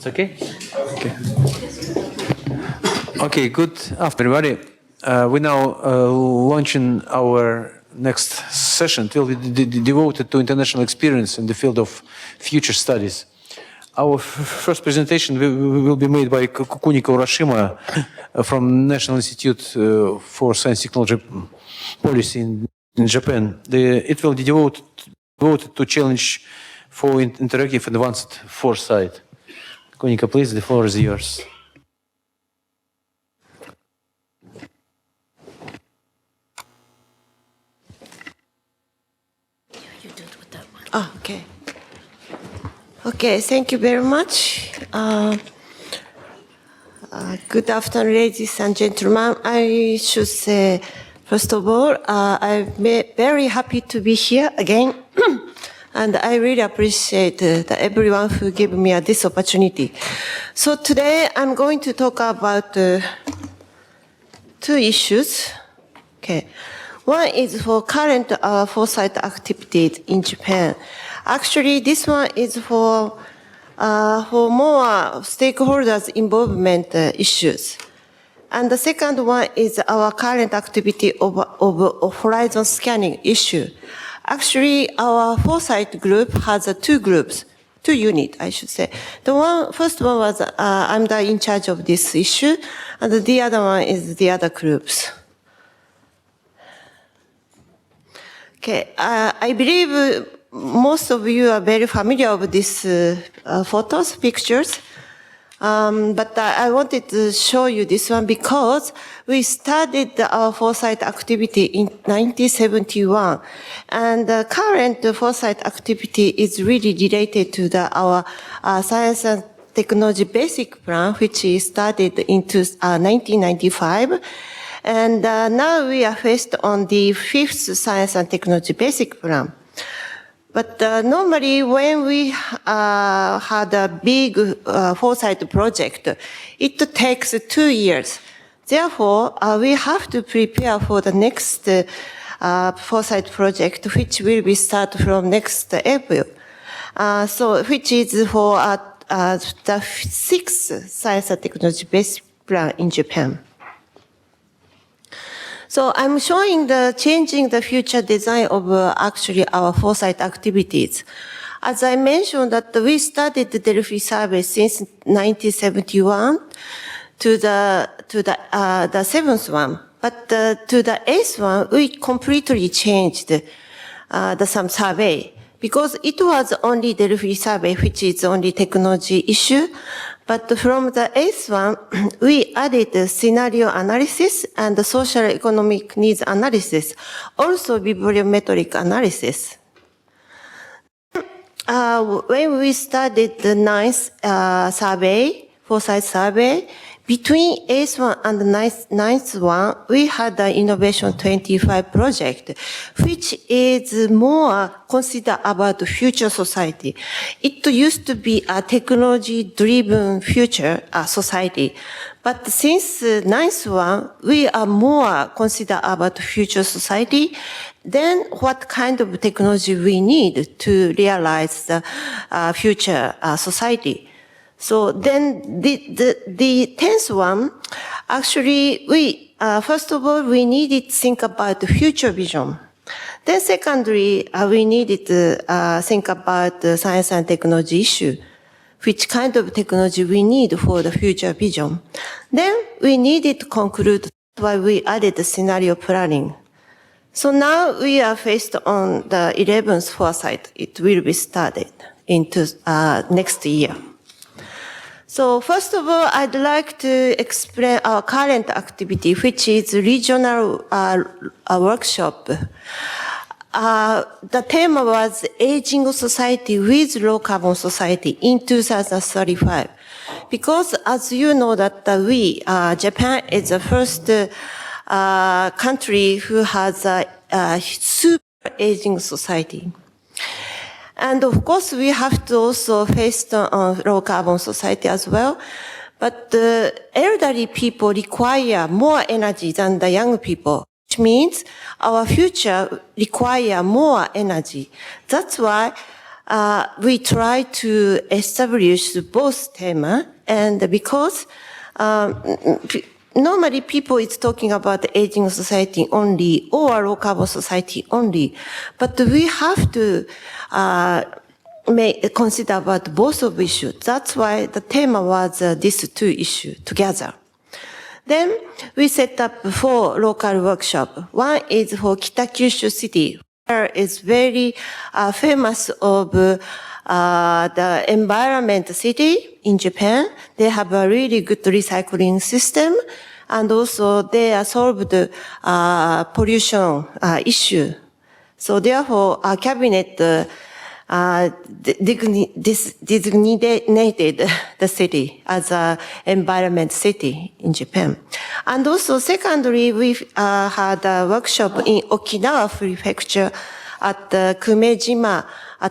It's okay? Okay. Okay, good afternoon, everybody. We're now launching our next session. It will be devoted to international experience in the field of future studies. Our first presentation will be made by Kuniko Urashima from National Institute for Science Technology Policy in Japan. It will be devoted to challenge for interactive advanced foresight. Kunico, please, the floor is yours. You do it with that one. Oh, okay. Okay, thank you very much. Good afternoon, ladies and gentlemen. I should say, first of all, I'm very happy to be here again. And I really appreciate everyone who gave me this opportunity. So today I'm going to talk about two issues. Okay. One is for current foresight activities in Japan. Actually, this one is for more stakeholders' involvement issues. And the second one is our current activity of horizon scanning issue. Actually, our foresight group has two units, I should say. First one was, I'm in charge of this issue, and the other one is the other groups. Okay, I believe most of you are very familiar with these pictures. But I wanted to show you this one because we started our foresight activity in 1971. And the current foresight activity is really related to our science and technology basic plan, which started in 1995. And now we are faced on the 5th science and technology basic plan. But normally when we had a big foresight project, it takes 2 years. Therefore, we have to prepare for the next foresight project, which will be start from next April. Which is for the 6th science and technology basic plan in Japan. So I'm showing the changing the future design of actually our foresight activities. As I mentioned that we started the Delphi survey since 1971 to the 7th one, but to the 8th one we completely changed some survey because it was only Delphi survey, which is only technology issue. But from the 8th one, we added the scenario analysis and the social economic needs analysis, also bibliometric analysis. When we started the 9th survey, foresight survey, between 8th one and the 9th one, we had the Innovation 25 project, which is more considered about the future society. It used to be a technology-driven future society. But since 9th one, we are more considered about the future society. Then what kind of technology we need to realize the future society? So then the 10th one, actually first of all, we needed to think about the future vision. Then secondly, we needed to think about the science and technology issue, which kind of technology we need for the future vision. Then we needed to conclude why we added the scenario planning. So now we are faced on the 11th foresight. It will be started into next year. So first of all, I'd like to explain our current activity, which is regional workshop. The theme was Aging Society with Low Carbon Society in 2035. Because as you know that Japan is the first country who has a super aging society. And of course, we have to also face the low carbon society as well. But the elderly people require more energy than the young people, which means our future require more energy. That's why we try to establish both thema, and because normally people is talking about the aging society only or low carbon society only, but we have to consider about both of issues. That's why the theme was these two issues together. Then we set up 4 local workshops. One is for Kitakyushu City, where is very famous of the environment city in Japan. They have a really good recycling system, and also they are solved pollution issue. So therefore, our cabinet designated the city as an environment city in Japan. And also, secondly, we had a workshop in Okinawa Prefecture at the Kumejima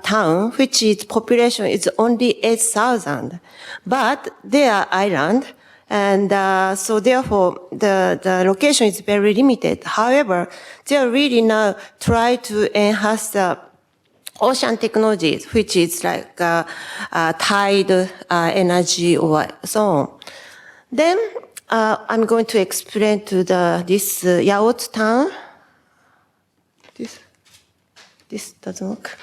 town, which its population is only 8,000. But they are island, and so therefore the location is very limited. However, they are really now try to enhance the ocean technologies, which is like tide energy or so on. Then I'm going to explain to this Yaot town. This doesn't work.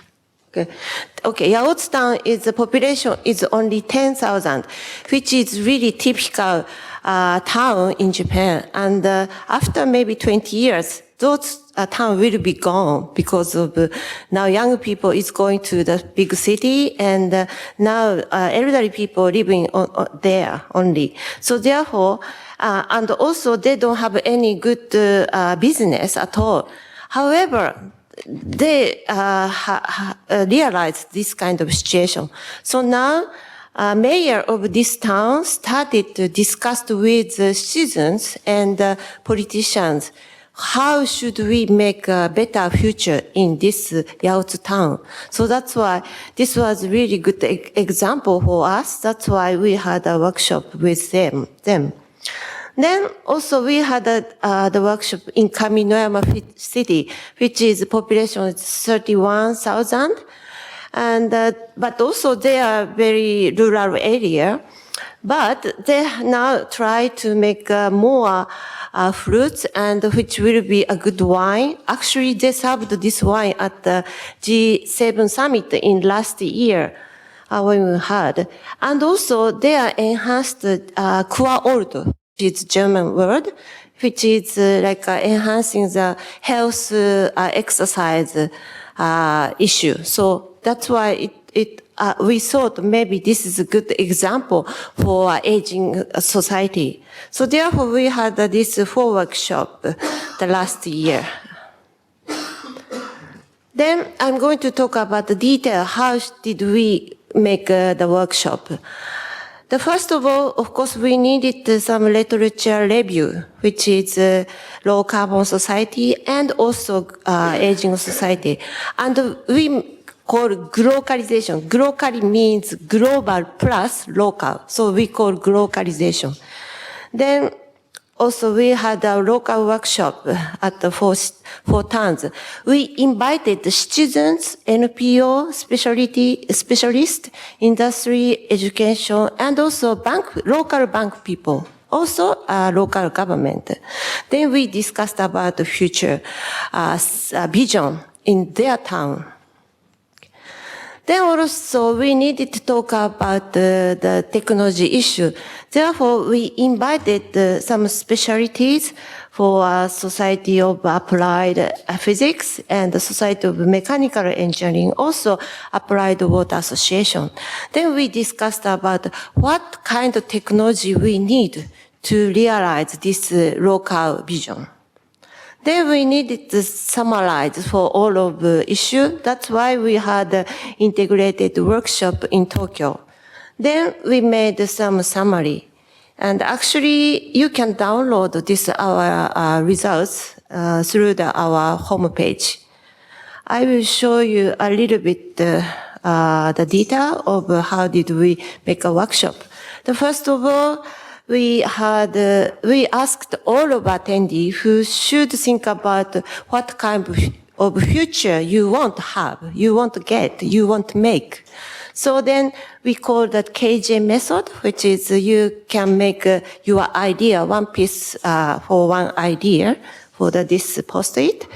Okay, Yaot town is the population is only 10,000, which is really typical town in Japan. And after maybe 20 years, those town will be gone because of now young people is going to the big city, and now elderly people living there only. So therefore, and also they don't have any good business at all. However, they realize this kind of situation. So now, mayor of this town started to discuss with the citizens and politicians how should we make a better future in this Yaotsu town. So that's why this was a really good example for us. That's why we had a workshop with them. Then also we had the workshop in Kaminoyama City, which is population is 31,000. And, but also they are very rural area. But they now try to make more fruits, and which will be a good wine. Actually, they served this wine at the G7 summit in last year when we had. And also they are enhanced Kurort, which is German word, which is like enhancing the health exercise issue. So that's why we thought maybe this is a good example for aging society. So therefore, we had this 4 workshop the last year. Then I'm going to talk about the detail. How did we make the workshop? The first of all, of course, we needed some literature review, which is low carbon society and also aging society. And we call globalization. Globally means global plus local. So we call globalization. Then also we had a local workshop at the 4 towns. We invited the citizens, NPO, specialists, industry, education, and also local bank people. Also, local government. Then we discussed about the future vision in their town. Then also we needed to talk about the technology issue. Therefore, we invited some specialties for Society of Applied Physics and the Society of Mechanical Engineering, also Applied Water Association. Then we discussed about what kind of technology we need to realize this local vision. Then we needed to summarize for all of the issues. That's why we had an integrated workshop in Tokyo. Then we made some summary. And actually, you can download our results through our homepage. I will show you a little bit the detail of how did we make a workshop. First of all, we asked all of attendees who should think about what kind of future you want to have, you want to get, you want to make. So then we call that KJ method, which is you can make your idea, one piece for one idea for this post-it.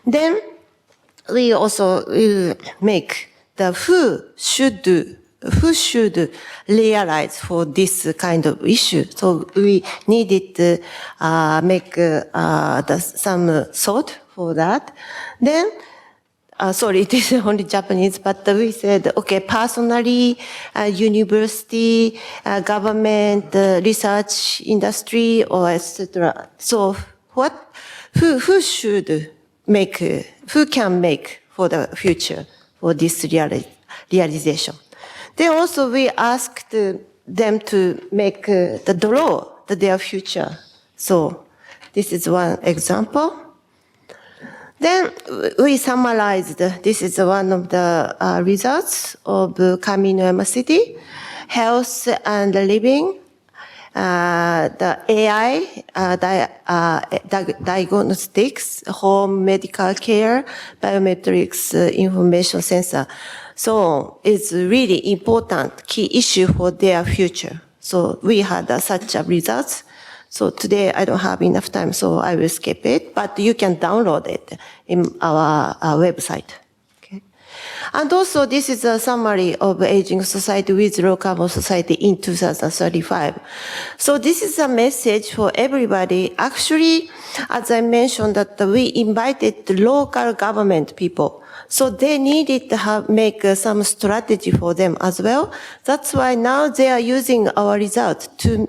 Then we also make the who should realize for this kind of issue. So we needed to make some thought for that. Then, sorry, this is only Japanese, but we said, okay, personally, university, government, research industry, or etc. So who should make, who can make for the future for this realization? Then also we asked them to make the draw their future. So this is one example. Then we summarized, this is one of the results of Kaminoyama City, health and living, the AI, diagnostics, home medical care, biometrics, information sensor. So it's really important key issue for their future. So we had such a results. So today I don't have enough time, so I will skip it, but you can download it in our website. Okay. And also this is a summary of aging society with low carbon society in 2035. So this is a message for everybody. Actually, as I mentioned, that we invited the local government people. So they needed to make some strategy for them as well. That's why now they are using our results to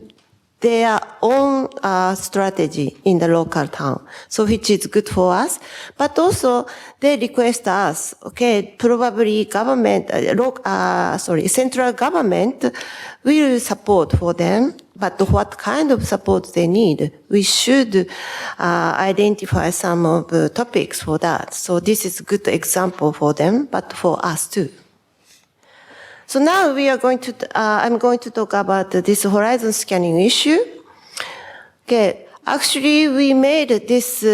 their own strategy in the local town, so which is good for us. But also they request us, okay, probably government, central government will support for them, but what kind of support they need, we should identify some of the topics for that. So this is a good example for them, but for us too. So now we are going to, I'm going to talk about this horizon scanning issue. Okay, actually we made this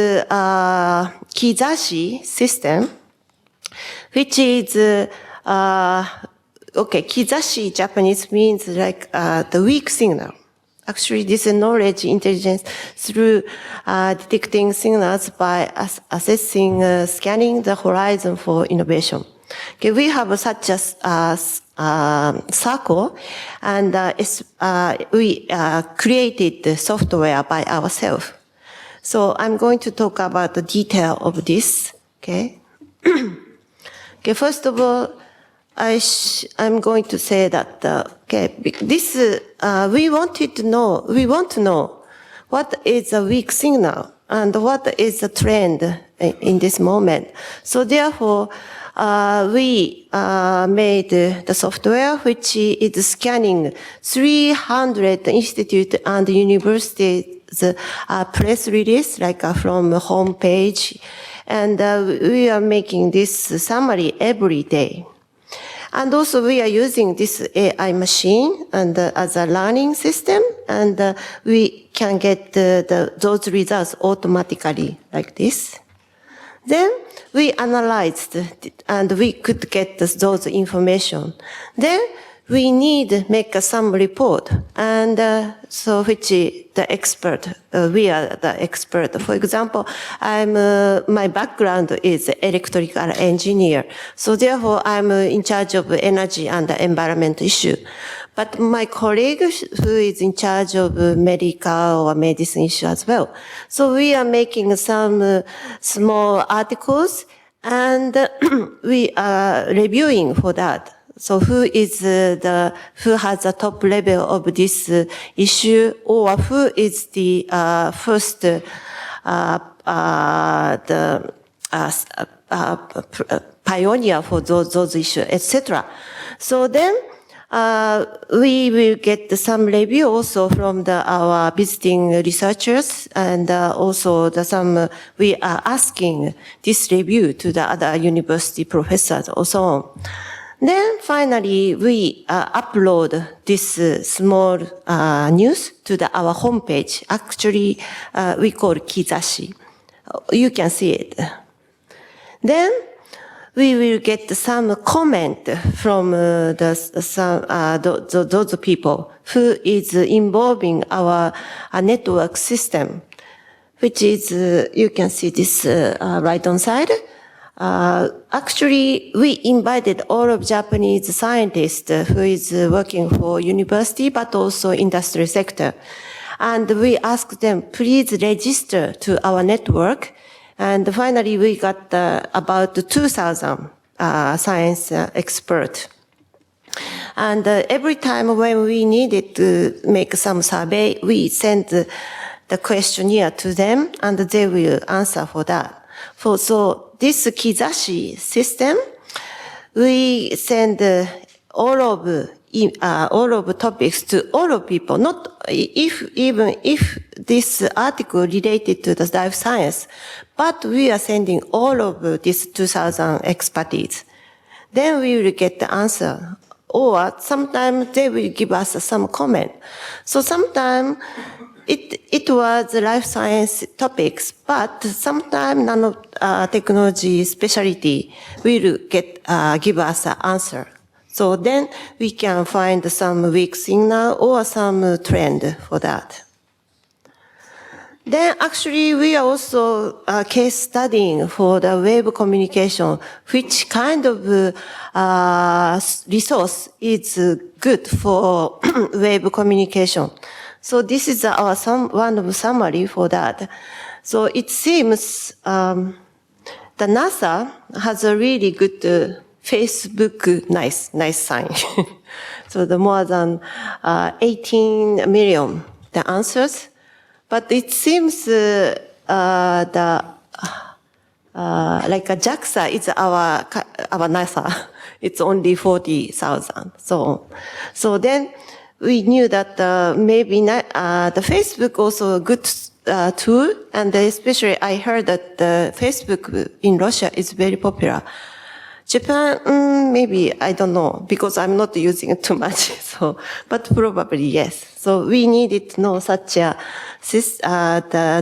kizashi system, which is, okay, kizashi Japanese means like the weak signal. Actually, this is knowledge intelligence through detecting signals by assessing, scanning the horizon for innovation. Okay, we have such a circle, and we created the software by ourselves. So I'm going to talk about the detail of this. Okay. Okay. First of all, I'm going to say that okay, this we want to know what is a weak signal and what is the trend in this moment. So therefore, we made the software which is scanning 300 institute and universities press release, like from home page, and we are making this summary every day. And also we are using this AI machine and as a learning system, and we can get those results automatically like this. Then we analyzed and we could get those information. Then we need make some report, and so which the expert, we are the expert. For example, my background is electrical engineer, so therefore I'm in charge of energy and environment issue. But my colleague who is in charge of medical or medicine issue as well. So we are making some small articles, and we are reviewing for that. So who has the top level of this issue, or who is the first pioneer for those issues, etc. So then we will get some review also from our visiting researchers, and also we are asking this review to the other university professors or so on. Then finally, we upload this small news to our homepage. Actually, we call Kizashi. You can see it. Then we will get some comment from those people who is involving our network system, which is, you can see this right on side. Actually, we invited all of Japanese scientists who is working for university, but also industry sector. And we asked them, please register to our network. And finally, we got about 2,000 science experts. And every time when we needed to make some survey, we sent the questionnaire to them, and they will answer for that. So this Kizashi system, we send all of topics to all of people. Not even if this article related to the life science, but we are sending all of these 2,000 expertise. Then we will get the answer. Or sometimes they will give us some comment. So sometimes it was life science topics, but sometimes nanotechnology specialty will give us an answer. So then we can find some weak signal or some trend for that. Then actually we are also case studying for the web communication, which kind of resource is good for web communication. So this is one of summary for that. So it seems the NASA has a really good Facebook nice sign. So the more than 18 million the answers, but it seems like a JAXA is our NASA. It's only 40,000. So then we knew that maybe the Facebook also a good tool, and especially I heard that Facebook in Russia is very popular. Japan, maybe, I don't know, because I'm not using it too much, so, but probably yes. So we needed to know such the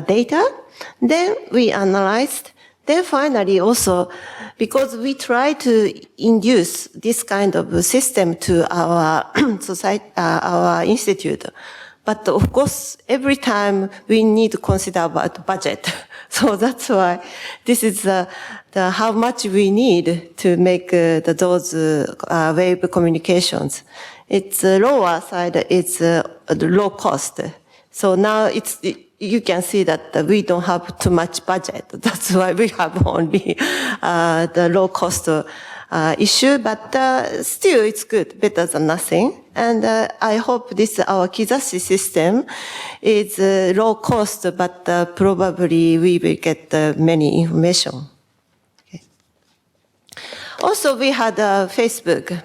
data. Then we analyzed. Then finally also, because we try to induce this kind of system to our society, our institute. But of course, every time we need to consider about budget. So that's why this is how much we need to make those web communications. It's lower side, it's low cost. So now you can see that we don't have too much budget. That's why we have only the low cost issue, but still it's good, better than nothing. And I hope our Kizashi system is low cost, but probably we will get many information. Okay. Also, we had Facebook.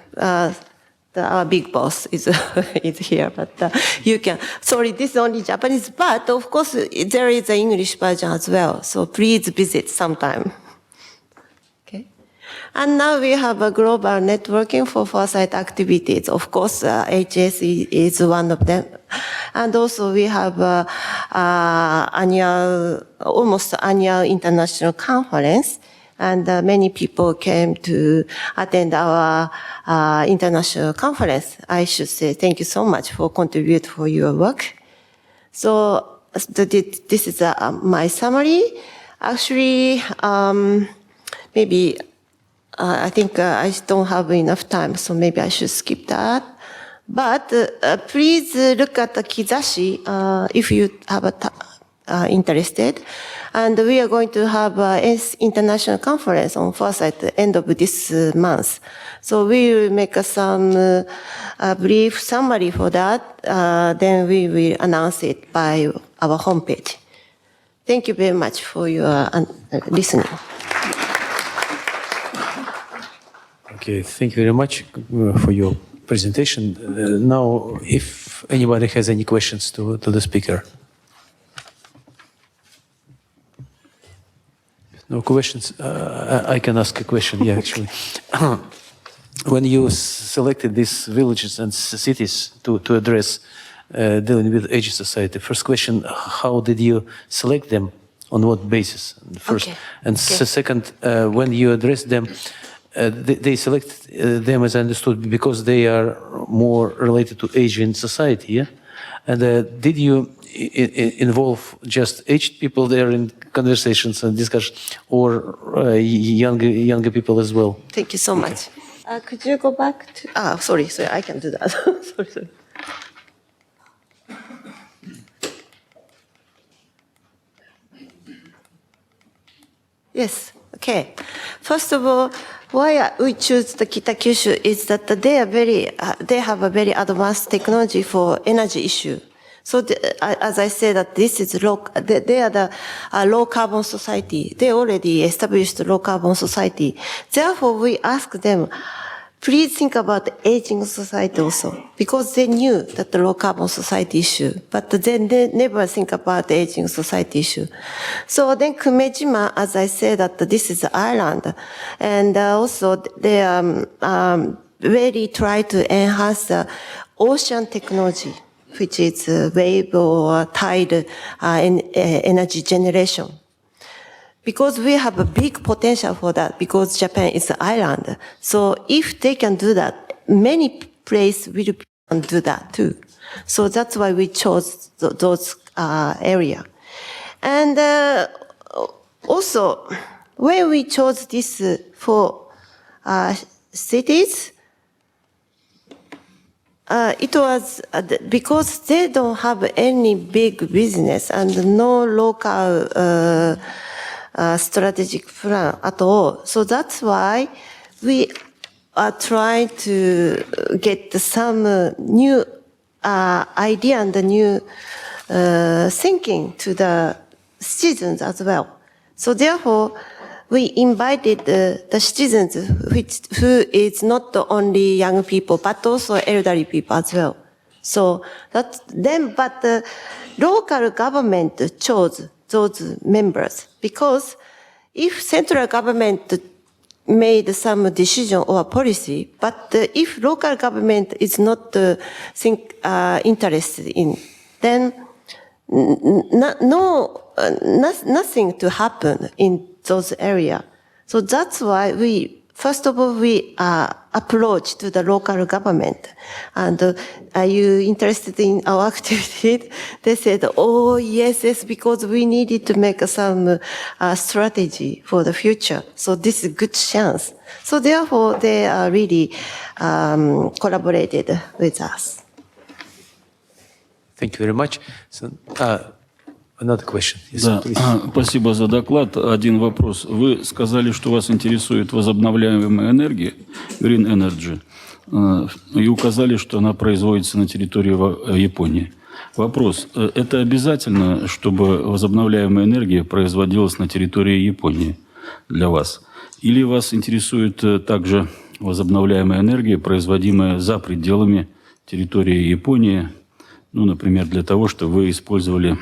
Our big boss is here, but you can. Sorry, this is only Japanese, but of course there is an English version as well. So please visit sometime. Okay. And now we have a global networking for foresight activities. Of course, HS is one of them, and also we have almost annual international conference. And many people came to attend our international conference. I should say thank you so much for contributing for your work. So this is my summary. Actually, maybe I think I don't have enough time, so maybe I should skip that. But please look at the Kizashi if you have interested. And we are going to have an international conference on foresight at the end of this month. So we will make some brief summary for that. Then we will announce it by our homepage. Thank you very much for your listening. Okay, thank you very much for your presentation. Now, if anybody has any questions to the speaker. No questions? I can ask a question, yeah, actually. When you selected these villages and cities to address dealing with aging society, first question, how did you select them? On what basis? First, Okay. and second, when you address them, they select them, as I understood, because they are more related to Asian society. Yeah, and did you involve just aged people there in conversations and discussions, or younger people as well? Thank you so much. Could you go back to? Sorry, I can do that. sorry. Yes. Okay. First of all, why we choose the Kitakyushu is that they have a very advanced technology for energy issue. So as I said, that this is they are the low carbon society. They already established low carbon society. Therefore, we ask them, please think about the aging society also, because they knew that the low carbon society issue, but then they never think about the aging society issue. So then Kumejima, as I said, that this is an island, and also they really try to enhance the ocean technology, which is wave or tide energy generation. Because we have a big potential for that, because Japan is an island. So if they can do that, many places will do that too. So that's why we chose those areas. And also, when we chose this for cities, it was because they don't have any big business and no local strategic plan at all. So that's why we are trying to get some new idea and the new thinking to the citizens as well. So therefore, we invited the citizens, who is not only young people, but also elderly people as well. So that's them, but the local government chose those members, because if central government made some decision or policy, but if local government is not interested in, then nothing to happen in those areas. So that's why first of all, we approach to the local government. And are you interested in our activity? They said, oh, yes, because we needed to make some strategy for the future. So this is a good chance. So therefore, they really collaborated with us. Thank you very much. So, another question. Yes, Да, please. спасибо за доклад. Один вопрос. Вы сказали, что вас интересует возобновляемая энергия, Green Energy, и указали, что она производится на территории Японии. Вопрос. Это обязательно, чтобы возобновляемая энергия производилась на территории Японии для вас? Или вас интересует также возобновляемая энергия, производимая за пределами территории Японии, ну, например, для того, чтобы вы использовали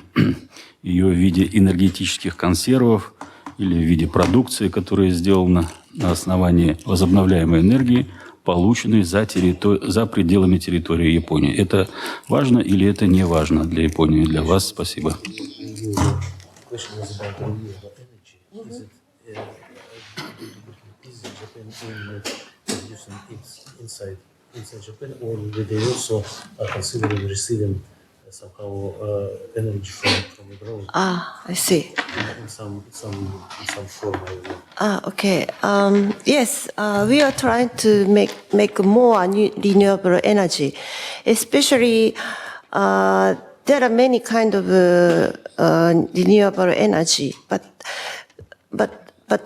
ее в виде энергетических консервов или в виде продукции, которая сделана на основании возобновляемой энергии, полученной за пределами территории Японии. Это важно или это не важно для Японии, для вас? Спасибо. Inside Japan, or they also are considering receiving somehow energy from abroad. I see. In some form. I don't know. Okay. Yes, we are trying to make more renewable energy, especially there are many kind of renewable energy, but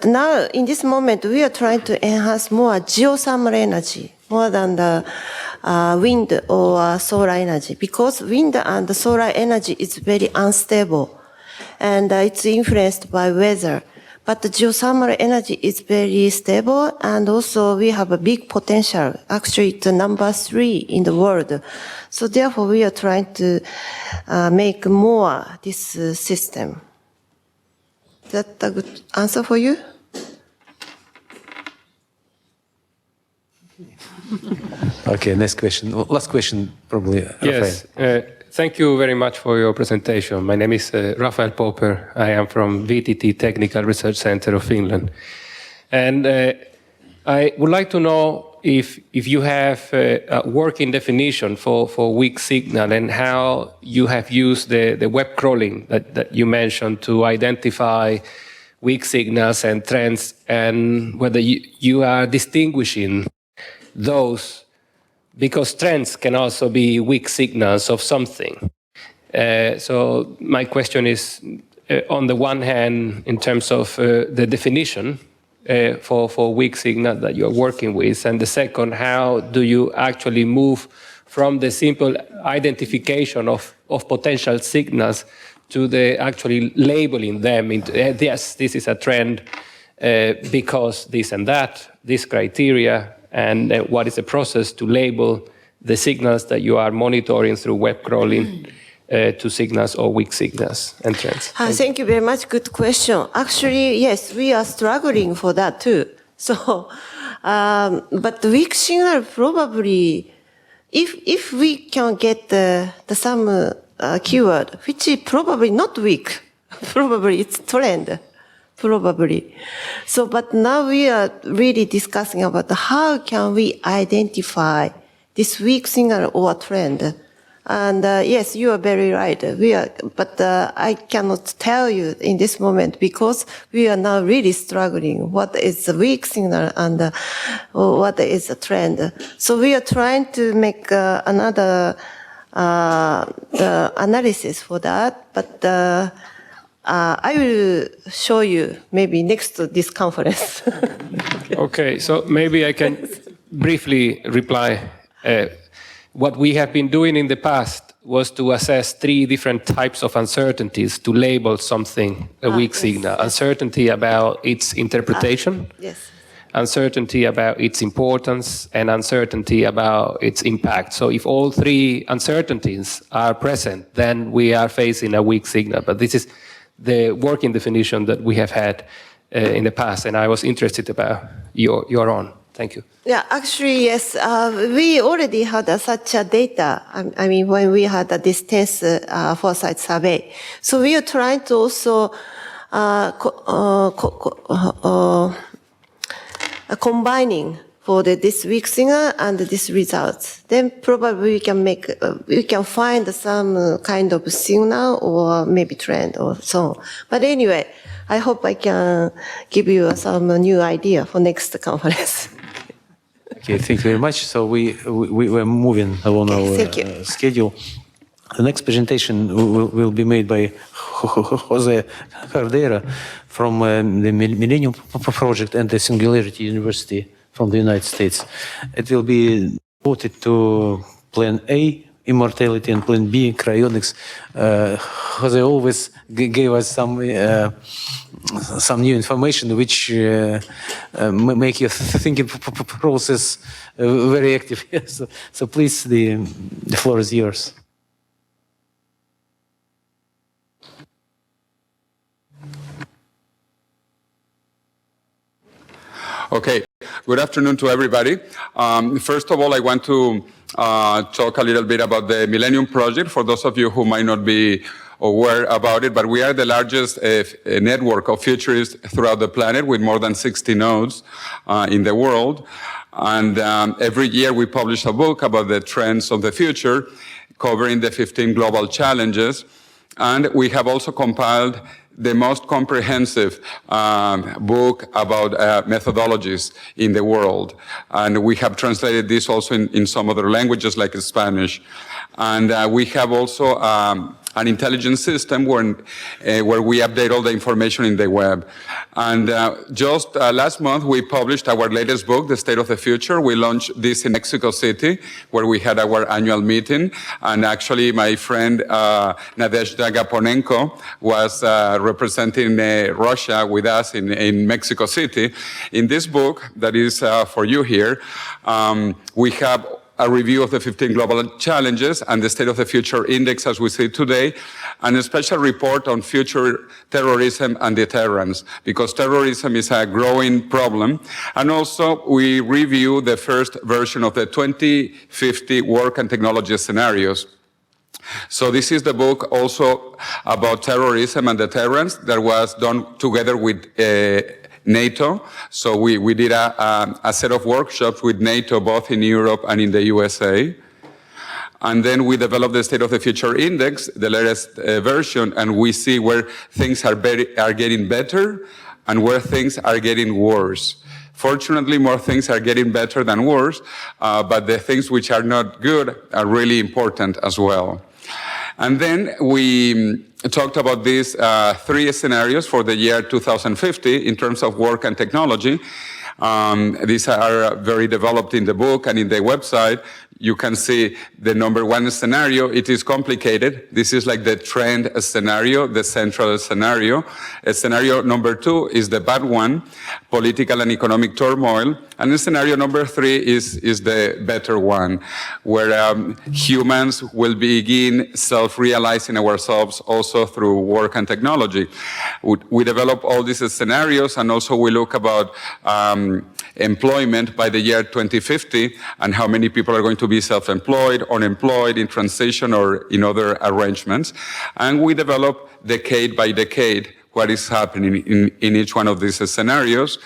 now in this moment we are trying to enhance more geothermal energy more than the wind or solar energy, because wind and solar energy is very unstable and it's influenced by weather. But the geothermal energy is very stable, and also we have a big potential. Actually, it's number 3 in the world. So therefore, we are trying to make more this system. Is that a good answer for you? Okay, next question. Last question, probably. Yes. Thank you very much for your presentation. My name is Rafael Popper. I am from VTT Technical Research Center of Finland. And I would like to know if you have a working definition for weak signal and how you have used the web crawling that you mentioned to identify weak signals and trends, and whether you are distinguishing those, because trends can also be weak signals of something. So my question is, on the one hand, in terms of the definition for weak signal that you're working with, and the second, how do you actually move from the simple identification of potential signals to the actually labeling them into, yes, this is a trend because this and that, this criteria, and what is the process to label the signals that you are monitoring through web crawling to signals or weak signals and trends? Thank you very much. Good question. Actually, yes, we are struggling for that too. So, but the weak signal probably, if we can get some keyword, which is probably not weak, probably it's trend. Probably. So, but now we are really discussing about how can we identify this weak signal or trend. And yes, you are very right. But I cannot tell you in this moment because we are now really struggling. What is the weak signal and what is a trend? So we are trying to make another analysis for that, but I will show you maybe next to this conference. Okay, so maybe I can briefly reply. What we have been doing in the past was to assess 3 different types of uncertainties to label something a weak signal. Yes. Uncertainty about its interpretation, yes. Uncertainty about its importance, and uncertainty about its impact. So if all 3 uncertainties are present, then we are facing a weak signal. But this is the working definition that we have had in the past, and I was interested about your own. Thank you. Yeah, actually, yes. We already had such a data. I mean, when we had this 10th foresight survey. So we are trying to also combining for this weak signal and this results. Then probably we can find some kind of signal or maybe trend or so on. But anyway, I hope I can give you some new idea for next conference. Okay, thank you very much. So we're moving along our schedule. The next presentation will be made by Jose Cordeyro from the Millennium Project and the Singularity University from the United States. It will be devoted to Plan A, immortality, and Plan B, cryonics. Jose always gave us some new information which make your thinking process very active. So please, the floor is yours. Okay, good afternoon to everybody. First of all, I want to talk a little bit about the Millennium Project, for those of you who might not be aware about it, but we are the largest network of futurists throughout the planet with more than 60 nodes in the world. And every year we publish a book about the trends of the future, covering the 15 global challenges. And we have also compiled the most comprehensive book about methodologies in the world. And we have translated this also in some other languages like Spanish. And we have also an intelligence system where we update all the information in the web. And just last month, we published our latest book, The State of the Future. We launched this in Mexico City, where we had our annual meeting. And actually, my friend Nadezhda Gaponenko was representing Russia with us in Mexico City. In this book, that is for you here, we have a review of the 15 global challenges and the State of the Future Index as we see today, and a special report on future terrorism and deterrence, because terrorism is a growing problem. And also we review the first version of the 2050 work and technology scenarios. So this is the book also about terrorism and deterrence that was done together with NATO. So we did a set of workshops with NATO, both in Europe and in the USA. And then we developed the State of the Future Index, the latest version, and we see where things are getting better and where things are getting worse. Fortunately, more things are getting better than worse, but the things which are not good are really important as well. And then we talked about these 3 scenarios for the year 2050 in terms of work and technology. These are very developed in the book and in the website. You can see the number 1 scenario. It is complicated. This is like the trend scenario, the central scenario. Scenario number 2 is the bad one, political and economic turmoil. And the scenario number 3 is the better one, where humans will begin self-realizing ourselves also through work and technology. We develop all these scenarios, and also we look about employment by the year 2050 and how many people are going to be self-employed, unemployed, in transition, or in other arrangements. And we develop decade by decade what is happening in each one of these scenarios,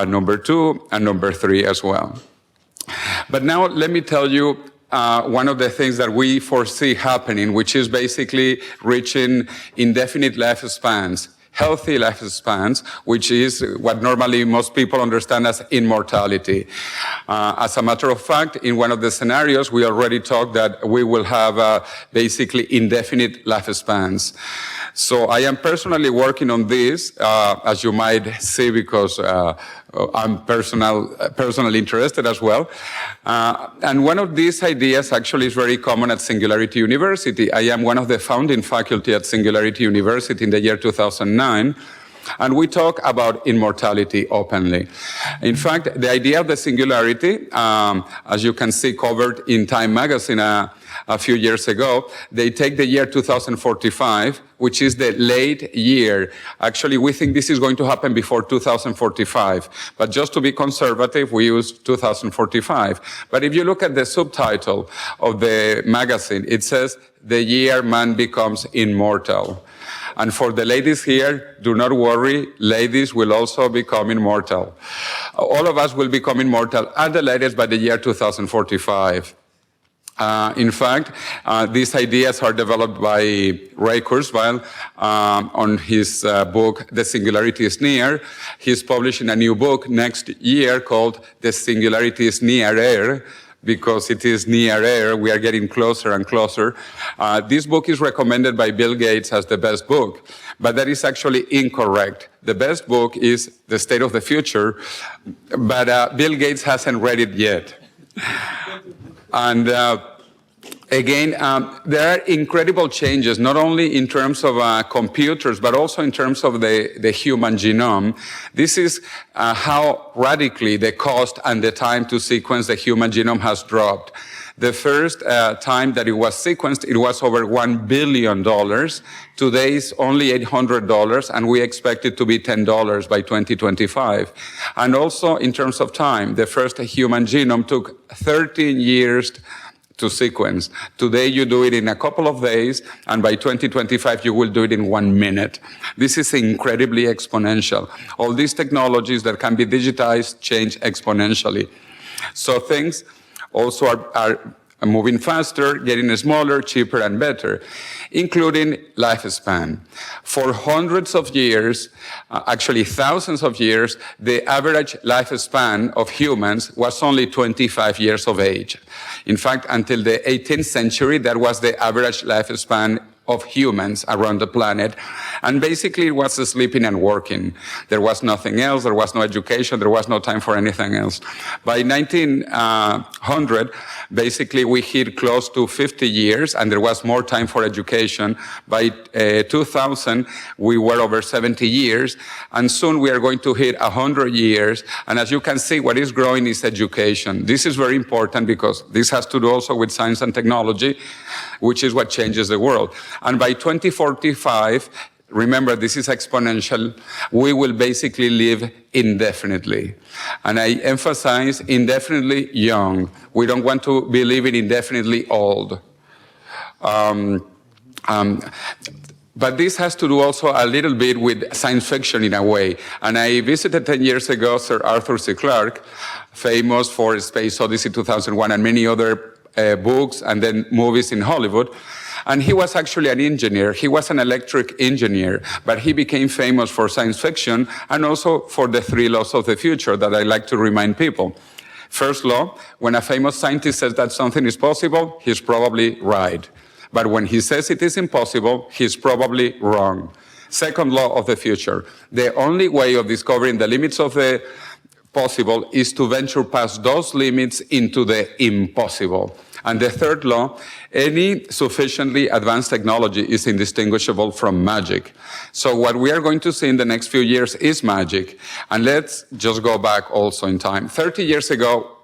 number 2 and number 3 as well. But now let me tell you one of the things that we foresee happening, which is basically reaching indefinite lifespans. Healthy lifespans, which is what normally most people understand as immortality. As a matter of fact, in one of the scenarios, we already talked that we will have basically indefinite lifespans. So I am personally working on this, as you might see, because I'm personally interested as well. And one of these ideas actually is very common at Singularity University. I am one of the founding faculty at Singularity University in the year 2009. And we talk about immortality openly. In fact, the idea of the singularity, as you can see covered in Time magazine a few years ago, they take the year 2045, which is the late year. Actually, we think this is going to happen before 2045. But just to be conservative, we use 2045. But if you look at the subtitle of the magazine, it says, "The year man becomes immortal." And for the ladies here, do not worry, ladies will also become immortal. All of us will become immortal at the latest by the year 2045. In fact, these ideas are developed by Ray Kurzweil on his book, The Singularity is Near. He's publishing a new book next year called The Singularity is Nearer, because it is nearer, we are getting closer and closer. This book is recommended by Bill Gates as the best book, but that is actually incorrect. The best book is The State of the Future, but Bill Gates hasn't read it yet. And again, there are incredible changes, not only in terms of computers, but also in terms of the human genome. This is how radically the cost and the time to sequence the human genome has dropped. The first time that it was sequenced, it was over $1 billion. Today it's only $800, and we expect it to be $10 by 2025. And also in terms of time, the first human genome took 13 years to sequence. Today you do it in a couple of days, and by 2025 you will do it in 1 minute. This is incredibly exponential. All these technologies that can be digitized change exponentially. So things also are moving faster, getting smaller, cheaper, and better, including lifespan. For hundreds of years, actually thousands of years, the average lifespan of humans was only 25 years of age. In fact, until the 18th century, that was the average lifespan of humans around the planet. And basically it was sleeping and working. There was nothing else. There was no education. There was no time for anything else. By 1900, basically we hit close to 50 years, and there was more time for education. By 2000, we were over 70 years, and soon we are going to hit 100 years. And as you can see, what is growing is education. This is very important because this has to do also with science and technology, which is what changes the world. And by 2045, remember, this is exponential, we will basically live indefinitely. And I emphasize indefinitely young. We don't want to be living indefinitely old. But this has to do also a little bit with science fiction in a way. And I visited 10 years ago Sir Arthur C. Clarke, famous for Space Odyssey 2001 and many other books and then movies in Hollywood. And he was actually an engineer. He was an electric engineer, but he became famous for science fiction and also for the 3 laws of the future that I like to remind people. First law, when a famous scientist says that something is possible, he's probably right. But when he says it is impossible, he's probably wrong. Second law of the future, the only way of discovering the limits of the possible is to venture past those limits into the impossible. And the third law, any sufficiently advanced technology is indistinguishable from magic. So what we are going to see in the next few years is magic. And let's just go back also in time. 30 years ago,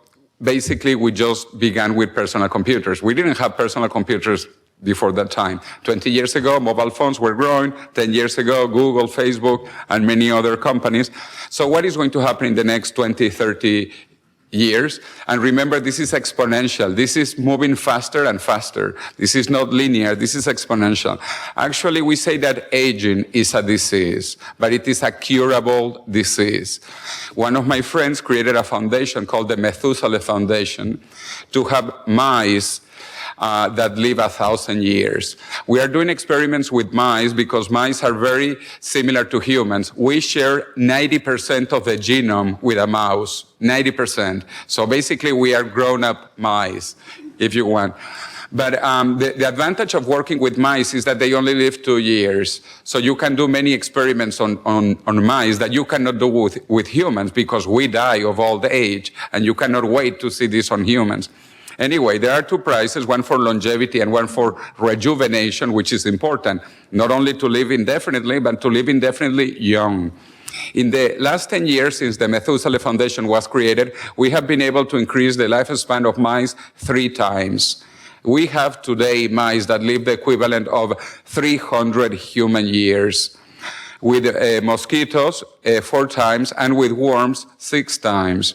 basically we just began with personal computers. We didn't have personal computers before that time. 20 years ago, mobile phones were growing. 10 years ago, Google, Facebook, and many other companies. So what is going to happen in the next 20, 30 years? And remember, this is exponential. This is moving faster and faster. This is not linear. This is exponential. Actually, we say that aging is a disease, but it is a curable disease. One of my friends created a foundation called the Methuselah Foundation to have mice that live 1,000 years. We are doing experiments with mice because mice are very similar to humans. We share 90% of the genome with a mouse, 90%. So basically we are grown-up mice, if you want. But the advantage of working with mice is that they only live 2 years. So you can do many experiments on mice that you cannot do with humans because we die of old age, and you cannot wait to see this on humans. Anyway, there are 2 prizes, one for longevity and one for rejuvenation, which is important, not only to live indefinitely, but to live indefinitely young. In the last 10 years, since the Methuselah Foundation was created, we have been able to increase the lifespan of mice 3 times. We have today mice that live the equivalent of 300 human years. With mosquitoes, 4 times, and with worms, 6 times.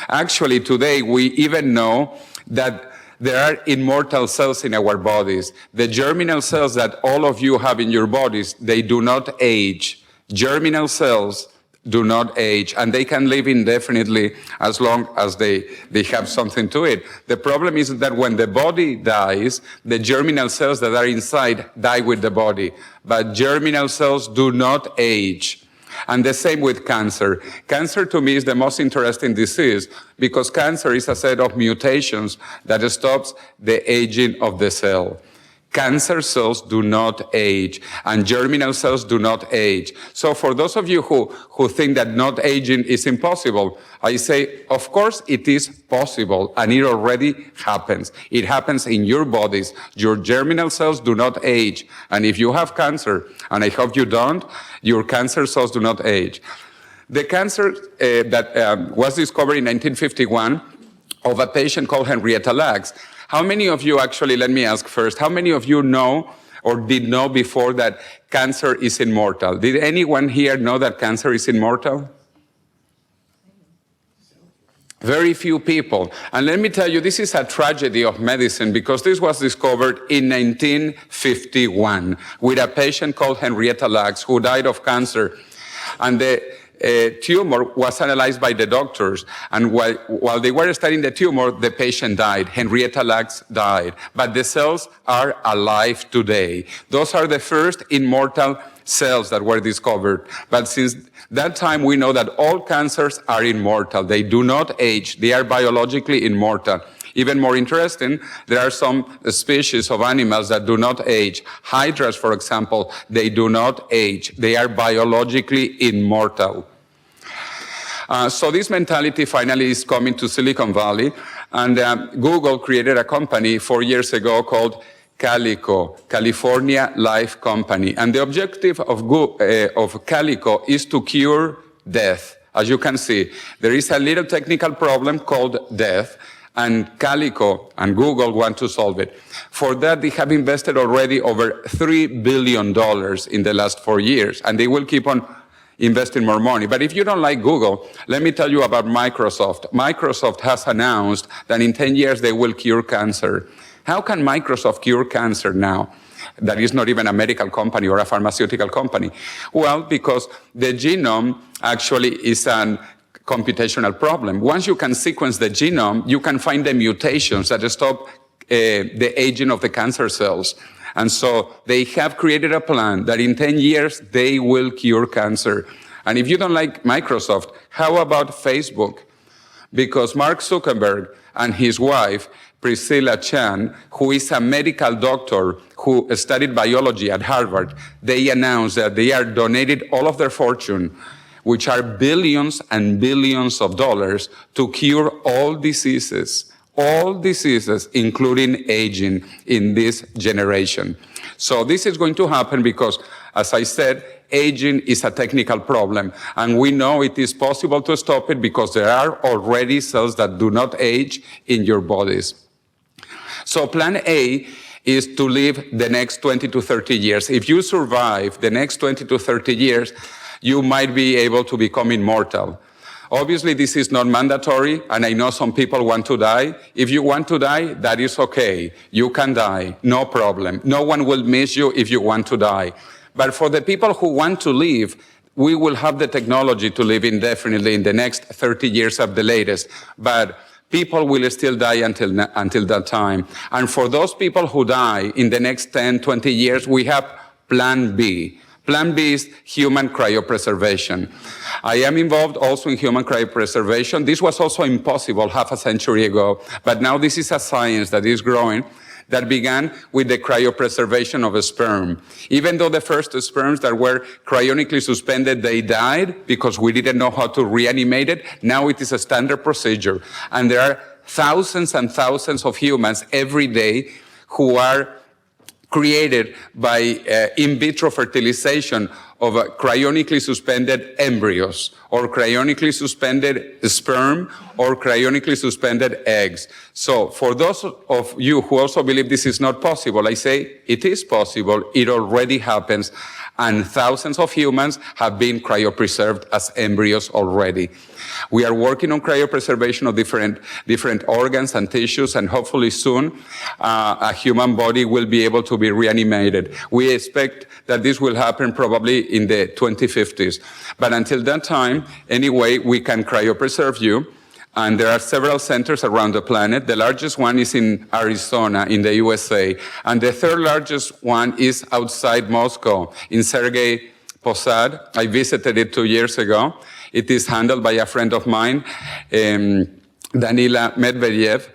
Actually, today, we even know that there are immortal cells in our bodies. The germinal cells that all of you have in your bodies, they do not age. Germinal cells do not age, and they can live indefinitely as long as they have something to eat. The problem is that when the body dies, the germinal cells that are inside die with the body, but germinal cells do not age. And the same with cancer. Cancer to me is the most interesting disease because cancer is a set of mutations that stops the aging of the cell. Cancer cells do not age, and germinal cells do not age. So for those of you who think that not aging is impossible, I say, of course it is possible, and it already happens. It happens in your bodies. Your germinal cells do not age. And if you have cancer, and I hope you don't, your cancer cells do not age. The cancer that was discovered in 1951 of a patient called Henrietta Lacks. How many of you actually, let me ask first, how many of you know or did know before that cancer is immortal? Did anyone here know that cancer is immortal? Very few people. And let me tell you, this is a tragedy of medicine because this was discovered in 1951 with a patient called Henrietta Lacks who died of cancer. And the tumor was analyzed by the doctors, and while they were studying the tumor, the patient died. Henrietta Lacks died, but the cells are alive today. Those are the first immortal cells that were discovered. But since that time, we know that all cancers are immortal. They do not age. They are biologically immortal. Even more interesting, there are some species of animals that do not age. Hydras, for example, they do not age. They are biologically immortal. So this mentality finally is coming to Silicon Valley, and Google created a company 4 years ago called Calico, California Life Company. And the objective of Calico is to cure death. As you can see, there is a little technical problem called death, and Calico and Google want to solve it. For that, they have invested already over $3 billion in the last 4 years, and they will keep on investing more money. But if you don't like Google, let me tell you about Microsoft. Microsoft has announced that in 10 years they will cure cancer. How can Microsoft cure cancer now? That is not even a medical company or a pharmaceutical company. Well, because the genome actually is a computational problem. Once you can sequence the genome, you can find the mutations that stop the aging of the cancer cells. And so they have created a plan that in 10 years, they will cure cancer. And if you don't like Microsoft, how about Facebook? Because Mark Zuckerberg and his wife, Priscilla Chan, who is a medical doctor who studied biology at Harvard, they announced that they are donated all of their fortune, which are billions and billions of dollars, to cure all diseases, including aging in this generation. So this is going to happen because, as I said, aging is a technical problem, and we know it is possible to stop it because there are already cells that do not age in your bodies. So plan A is to live the next 20 to 30 years. If you survive the next 20 to 30 years, you might be able to become immortal. Obviously, this is not mandatory, and I know some people want to die. If you want to die, that is okay. You can die, no problem. No one will miss you if you want to die. But for the people who want to live, we will have the technology to live indefinitely in the next 30 years at the latest. But people will still die until that time. And for those people who die in the next 10, 20 years, we have Plan B. Plan B is human cryopreservation. I am involved also in human cryopreservation. This was also impossible half a century ago, but now this is a science that is growing that began with the cryopreservation of a sperm. Even though the first sperms that were cryonically suspended, they died because we didn't know how to reanimate it, now it is a standard procedure. And there are thousands and thousands of humans every day who are created by in vitro fertilization of cryonically suspended embryos or cryonically suspended sperm or cryonically suspended eggs. So for those of you who also believe this is not possible, I say it is possible, it already happens, and thousands of humans have been cryopreserved as embryos already. We are working on cryopreservation of different organs and tissues, and hopefully soon a human body will be able to be reanimated. We expect that this will happen probably in the 2050s. But until that time, anyway, we can cryopreserve you. And there are several centers around the planet. The largest one is in Arizona, in the USA. And the third largest one is outside Moscow, in Sergei Posad. I visited it 2 years ago. It is handled by a friend of mine, Danila Medvedev.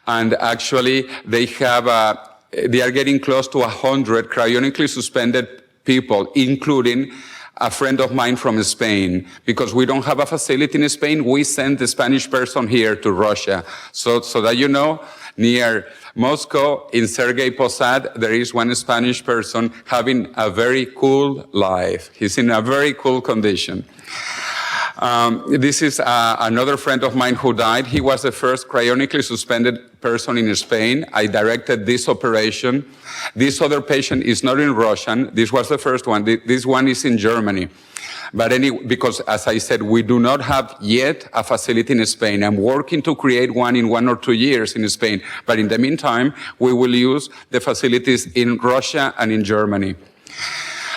And actually, they are getting close to 100 cryonically suspended people, including a friend of mine from Spain. Because we don't have a facility in Spain, we send the Spanish person here to Russia. So that you know, near Moscow, in Sergei Posad, there is one Spanish person having a very cool life. He's in a very cool condition. This is another friend of mine who died. He was the first cryonically suspended person in Spain. I directed this operation. This other patient is not in Russian. This was the first one. This one is in Germany. But because, as I said, we do not have yet a facility in Spain. I'm working to create one in 1 or 2 years in Spain. But in the meantime, we will use the facilities in Russia and in Germany.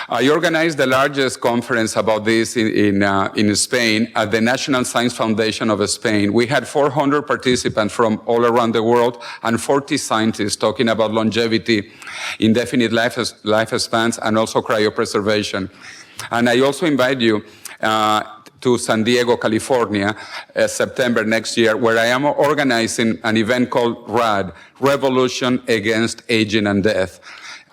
I organized the largest conference about this in Spain at the National Science Foundation of Spain. We had 400 participants from all around the world and 40 scientists talking about longevity, indefinite lifespans, and also cryopreservation. And I also invite you to San Diego, California, September next year, where I am organizing an event called RAD, Revolution Against Aging and Death.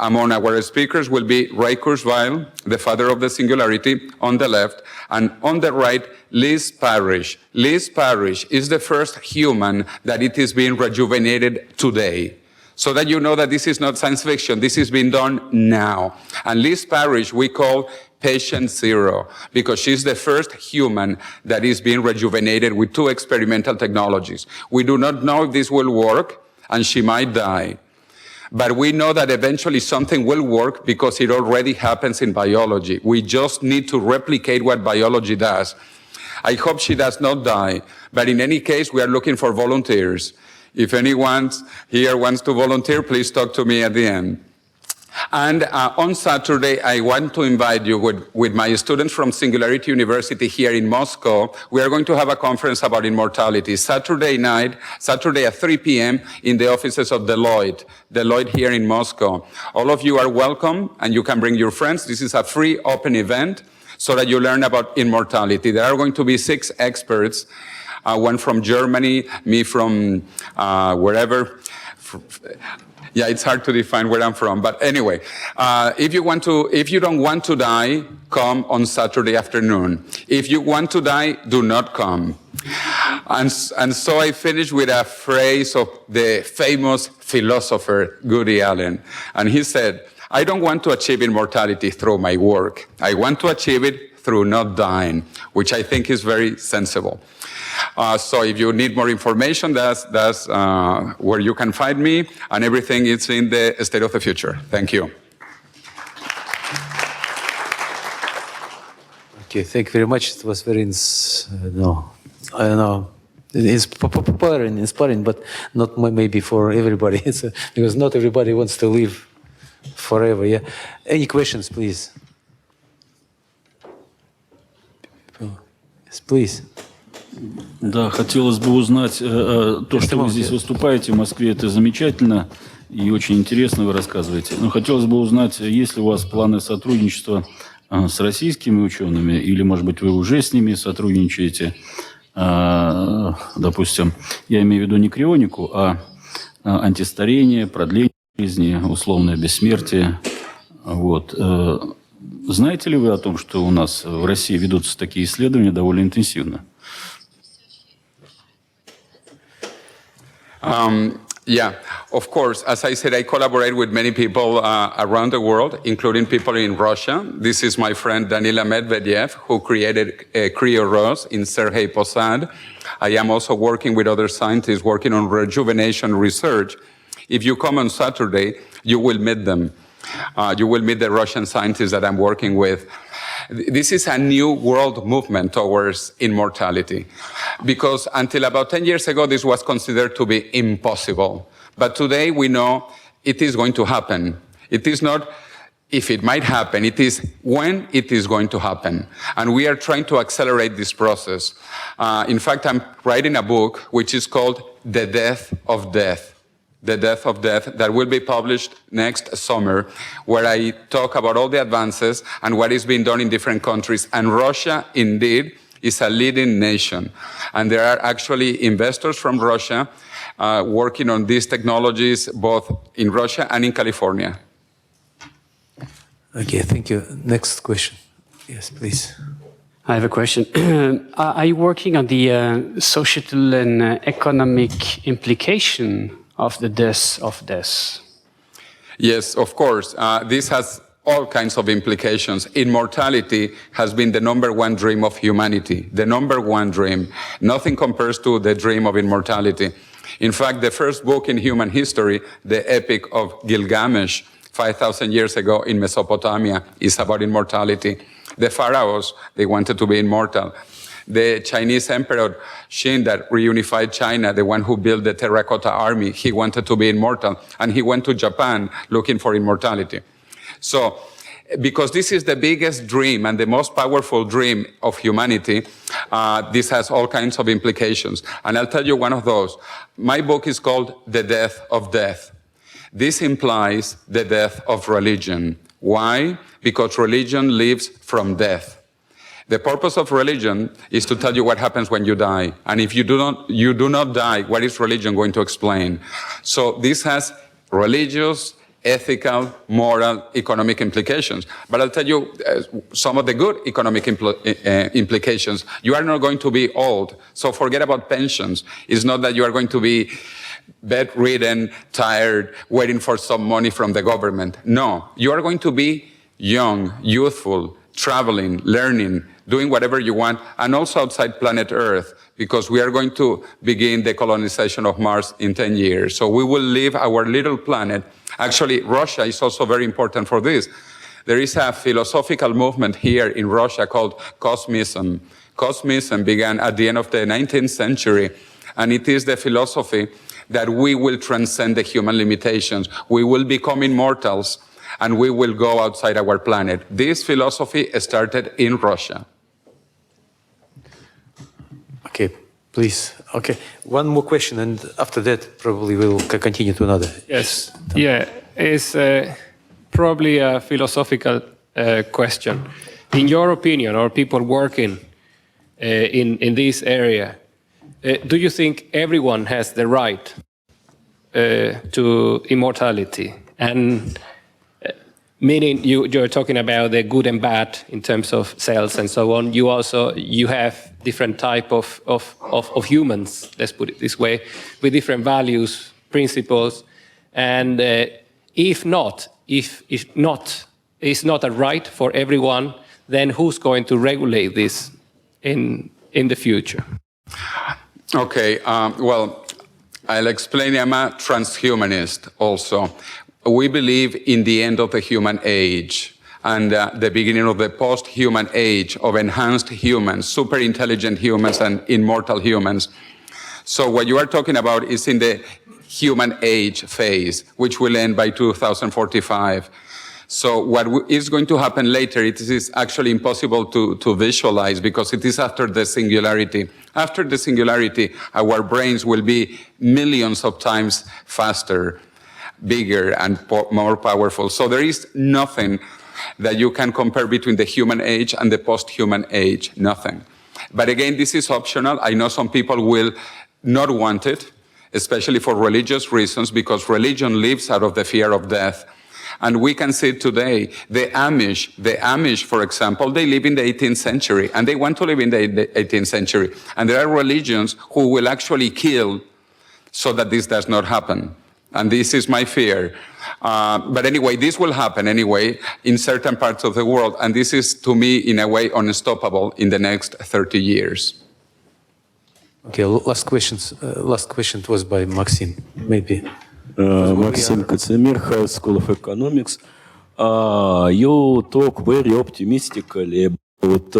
Among our speakers will be Ray Kurzweil, the father of the singularity, on the left, and on the right, Liz Parrish. Liz Parrish is the first human that it is being rejuvenated today. So that you know that this is not science fiction, this is being done now. And Liz Parrish we call Patient Zero, because she's the first human that is being rejuvenated with 2 experimental technologies. We do not know if this will work, and she might die. But we know that eventually something will work because it already happens in biology. We just need to replicate what biology does. I hope she does not die, but in any case, we are looking for volunteers. If anyone here wants to volunteer, please talk to me at the end. And on Saturday, I want to invite you with my students from Singularity University here in Moscow. We are going to have a conference about immortality. Saturday at 3 p.m. in the offices of Deloitte here in Moscow. All of you are welcome, and you can bring your friends. This is a free, open event so that you learn about immortality. There are going to be 6 experts, one from Germany, me from wherever. Yeah, it's hard to define where I'm from, but anyway, if you don't want to die, come on Saturday afternoon. If you want to die, do not come. And so I finish with a phrase of the famous philosopher Woody Allen, and he said, "I don't want to achieve immortality through my work. I want to achieve it through not dying," which I think is very sensible. So if you need more information, that's where you can find me, and everything is in the State of the Future. Thank you. Okay, thank you very much. It was very, inspiring, but not maybe for everybody. Because not everybody wants to live forever. Yeah. Any questions, please? Yes, please. Да, хотелось бы узнать, то, что вы здесь выступаете в Москве, это замечательно и очень интересно вы рассказываете. Но хотелось бы узнать, есть ли у вас планы сотрудничества с российскими учеными, или, может быть, вы уже с ними сотрудничаете, допустим, я имею в виду не крионику, а антистарение, продление жизни, условное бессмертие. Вот. Знаете ли вы о том, что у нас в России ведутся такие исследования довольно интенсивно? Yeah, of course. As I said, I collaborate with many people around the world, including people in Russia. This is my friend Danila Medvedev, who created Cryo in Sergei Posad. I am also working with other scientists working on rejuvenation research. If you come on Saturday, you will meet them. You will meet the Russian scientists that I'm working with. This is a new world movement towards immortality, because until about 10 years ago, this was considered to be impossible. But today we know it is going to happen. It is not if it might happen, it is when it is going to happen. And we are trying to accelerate this process. In fact, I'm writing a book which is called The Death of Death. The Death of Death, that will be published next summer, where I talk about all the advances and what is being done in different countries. And Russia, indeed, is a leading nation. And there are actually investors from Russia working on these technologies, both in Russia and in California. Okay, thank you. Next question. Yes, please. I have a question. Are you working on the societal and economic implication of the death of death? Yes, of course. This has all kinds of implications. Immortality has been the #1 dream of humanity, the #1 dream. Nothing compares to the dream of immortality. In fact, the first book in human history, the Epic of Gilgamesh, 5,000 years ago in Mesopotamia, is about immortality. The pharaohs, they wanted to be immortal. The Chinese emperor Qin that reunified China, the one who built the terracotta army, he wanted to be immortal. And he went to Japan looking for immortality. So, because this is the biggest dream and the most powerful dream of humanity, this has all kinds of implications. And I'll tell you one of those. My book is called The Death of Death. This implies the death of religion. Why? Because religion lives from death. The purpose of religion is to tell you what happens when you die. And if you do not die, what is religion going to explain? So this has religious, ethical, moral, economic implications. But I'll tell you some of the good economic implications. You are not going to be old, so forget about pensions. It's not that you are going to be bedridden, tired, waiting for some money from the government. No, you are going to be young, youthful, traveling, learning, doing whatever you want, and also outside planet Earth, because we are going to begin the colonization of Mars in 10 years. So we will leave our little planet. Actually, Russia is also very important for this. There is a philosophical movement here in Russia called Cosmism. Cosmism began at the end of the 19th century, and it is the philosophy that we will transcend the human limitations. We will become immortals, and we will go outside our planet. This philosophy started in Russia. Okay, please. Okay, one more question, and after that, probably we'll continue to another. Yes. Yeah, it's probably a philosophical question. In your opinion, or people working in this area, do you think everyone has the right to immortality? And meaning you're talking about the good and bad in terms of cells and so on. You have different type of humans, let's put it this way, with different values, principles, and if it's not a right for everyone, then who's going to regulate this in the future? Okay, well, I'll explain. I'm a transhumanist also. We believe in the end of the human age and the beginning of the post-human age of enhanced humans, super intelligent humans and immortal humans. So what you are talking about is in the human age phase, which will end by 2045. So what is going to happen later, it is actually impossible to visualize because it is after the singularity. After the singularity, our brains will be millions of times faster, bigger and more powerful. So there is nothing that you can compare between the human age and the post-human age, nothing. But again, this is optional. I know some people will not want it, especially for religious reasons, because religion lives out of the fear of death. And we can see today, the Amish, for example, they live in the 18th century, and they want to live in the 18th century. And there are religions who will actually kill so that this does not happen. And this is my fear. But anyway, this will happen anyway in certain parts of the world. And this is, to me, in a way, unstoppable in the next 30 years. Okay, last question was by Maxim, maybe. Maxim Kacemir, High School of Economics. You talk very optimistically about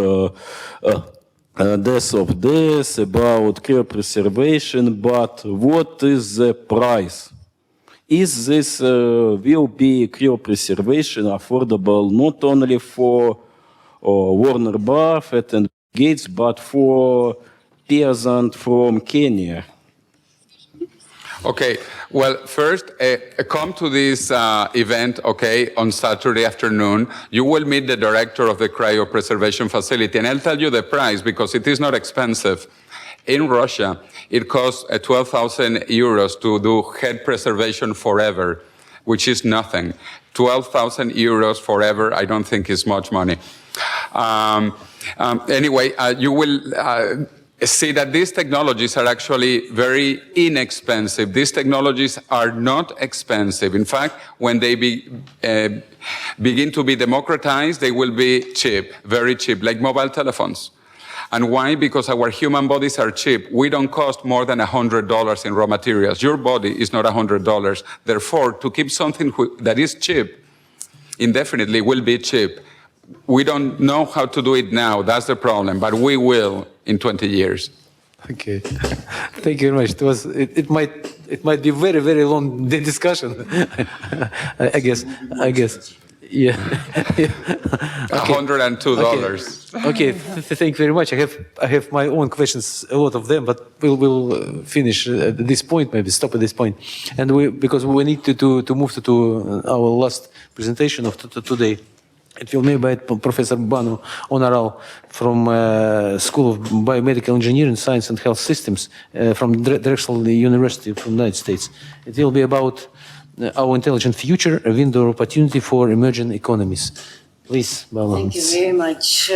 death of death, about cryopreservation, but what is the price? Is this will be cryopreservation affordable not only for Warner Buffett and Gates, but for peasant from Kenya? Okay, well, first, come to this event, okay, on Saturday afternoon. You will meet the director of the cryopreservation facility, and I'll tell you the price because it is not expensive. In Russia, it costs 12,000 euros to do head preservation forever, which is nothing. 12,000 euros forever, I don't think is much money. Anyway, you will see that these technologies are actually very inexpensive. These technologies are not expensive. In fact, when they begin to be democratized, they will be cheap, very cheap, like mobile telephones. And why? Because our human bodies are cheap. We don't cost more than $100 in raw materials. Your body is not $100. Therefore, to keep something that is cheap indefinitely will be cheap. We don't know how to do it now. That's the problem. But we will in 20 years. Okay, thank you very much. It might be very, very long discussion. I guess. Yeah. $102. Okay. Thank you very much. I have my own questions, a lot of them, but we'll finish at this point, maybe stop at this point, and because we need to move to our last presentation of today. It will be made by Professor Banu Onaral from School of Biomedical Engineering, Science and Health Systems from Drexel University of the United States. It will be about our intelligent future, a window of opportunity for emerging economies. Please, Banu. Thank you very much.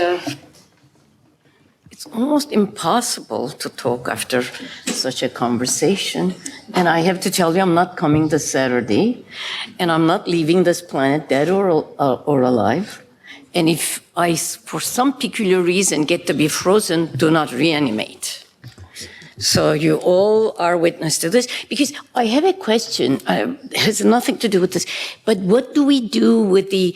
It's almost impossible to talk after such a conversation. And I have to tell you, I'm not coming this Saturday, and I'm not leaving this planet dead or alive. And if I, for some peculiar reason, get to be frozen, do not reanimate. So you all are witness to this. Because I have a question, it has nothing to do with this, but what do we do with the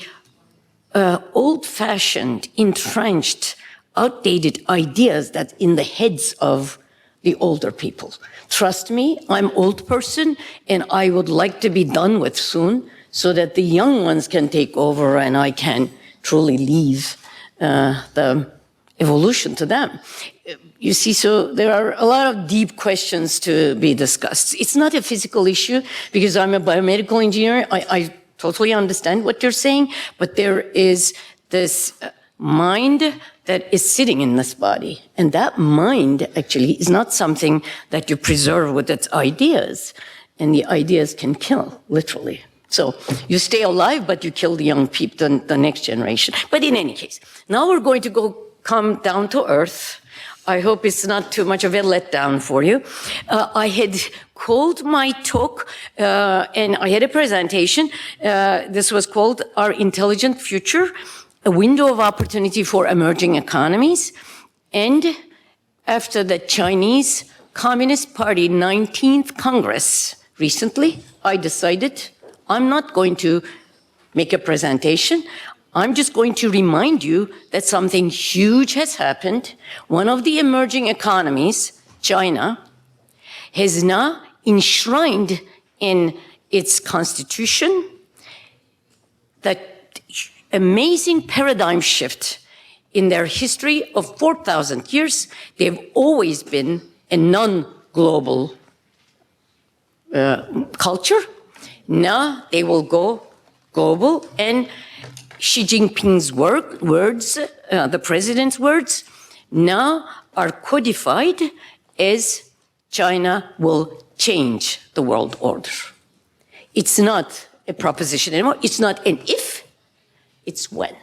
old-fashioned, entrenched, outdated ideas that in the heads of the older people. Trust me, I'm an old person, and I would like to be done with soon so that the young ones can take over and I can truly leave the evolution to them. You see, so there are a lot of deep questions to be discussed. It's not a physical issue because I'm a biomedical engineer. I totally understand what you're saying, but there is this mind that is sitting in this body. And that mind actually is not something that you preserve with its ideas. And the ideas can kill, literally. So you stay alive, but you kill the young people, the next generation. But in any case, now we're going to come down to earth. I hope it's not too much of a letdown for you. I had called my talk, and I had a presentation. This was called Our Intelligent Future, a window of opportunity for emerging economies. And after the Chinese Communist Party 19th Congress recently, I decided I'm not going to make a presentation. I'm just going to remind you that something huge has happened. One of the emerging economies, China, has now enshrined in its constitution that amazing paradigm shift in their history of 4,000 years. They've always been a non-global culture. Now they will go global, and Xi Jinping's words, the president's words, now are codified as China will change the world order. It's not a proposition anymore. It's not an if, it's when.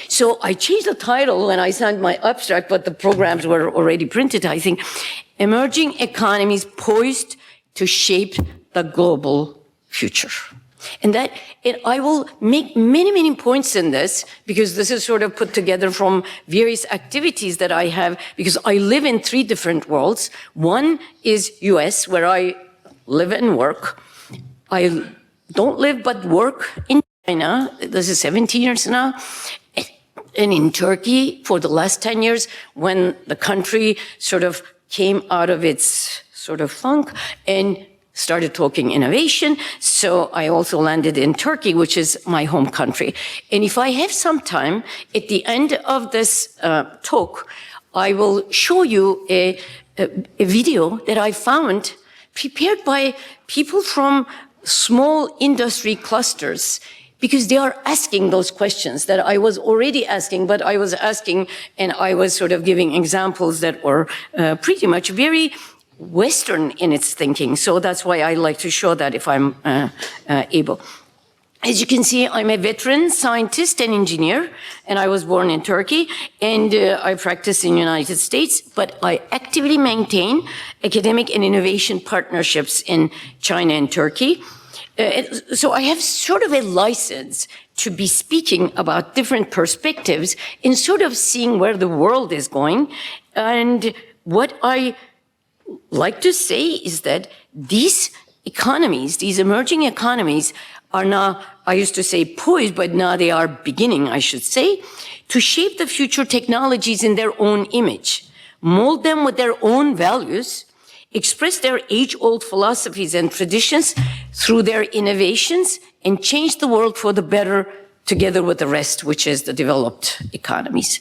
So I changed the title when I signed my abstract, but the programs were already printed, I think. Emerging economies poised to shape the global future. And I will make many, many points in this because this is sort of put together from various activities that I have, because I live in 3 different worlds. One is US, where I live and work. I don't live but work in China. This is 17 years now. And in Turkey for the last 10 years, when the country sort of came out of its sort of funk and started talking innovation. So I also landed in Turkey, which is my home country. And if I have some time, at the end of this talk, I will show you a video that I found prepared by people from small industry clusters, because they are asking those questions that I was already asking, but I was asking and I was sort of giving examples that were pretty much very Western in its thinking. So that's why I like to show that if I'm able. As you can see, I'm a veteran scientist and engineer, and I was born in Turkey, and I practice in the United States, but I actively maintain academic and innovation partnerships in China and Turkey. So I have sort of a license to be speaking about different perspectives and sort of seeing where the world is going. And what I like to say is that these economies, these emerging economies, are now, I used to say poised, but now they are beginning, I should say, to shape the future technologies in their own image, mold them with their own values, express their age-old philosophies and traditions through their innovations, and change the world for the better together with the rest, which is the developed economies.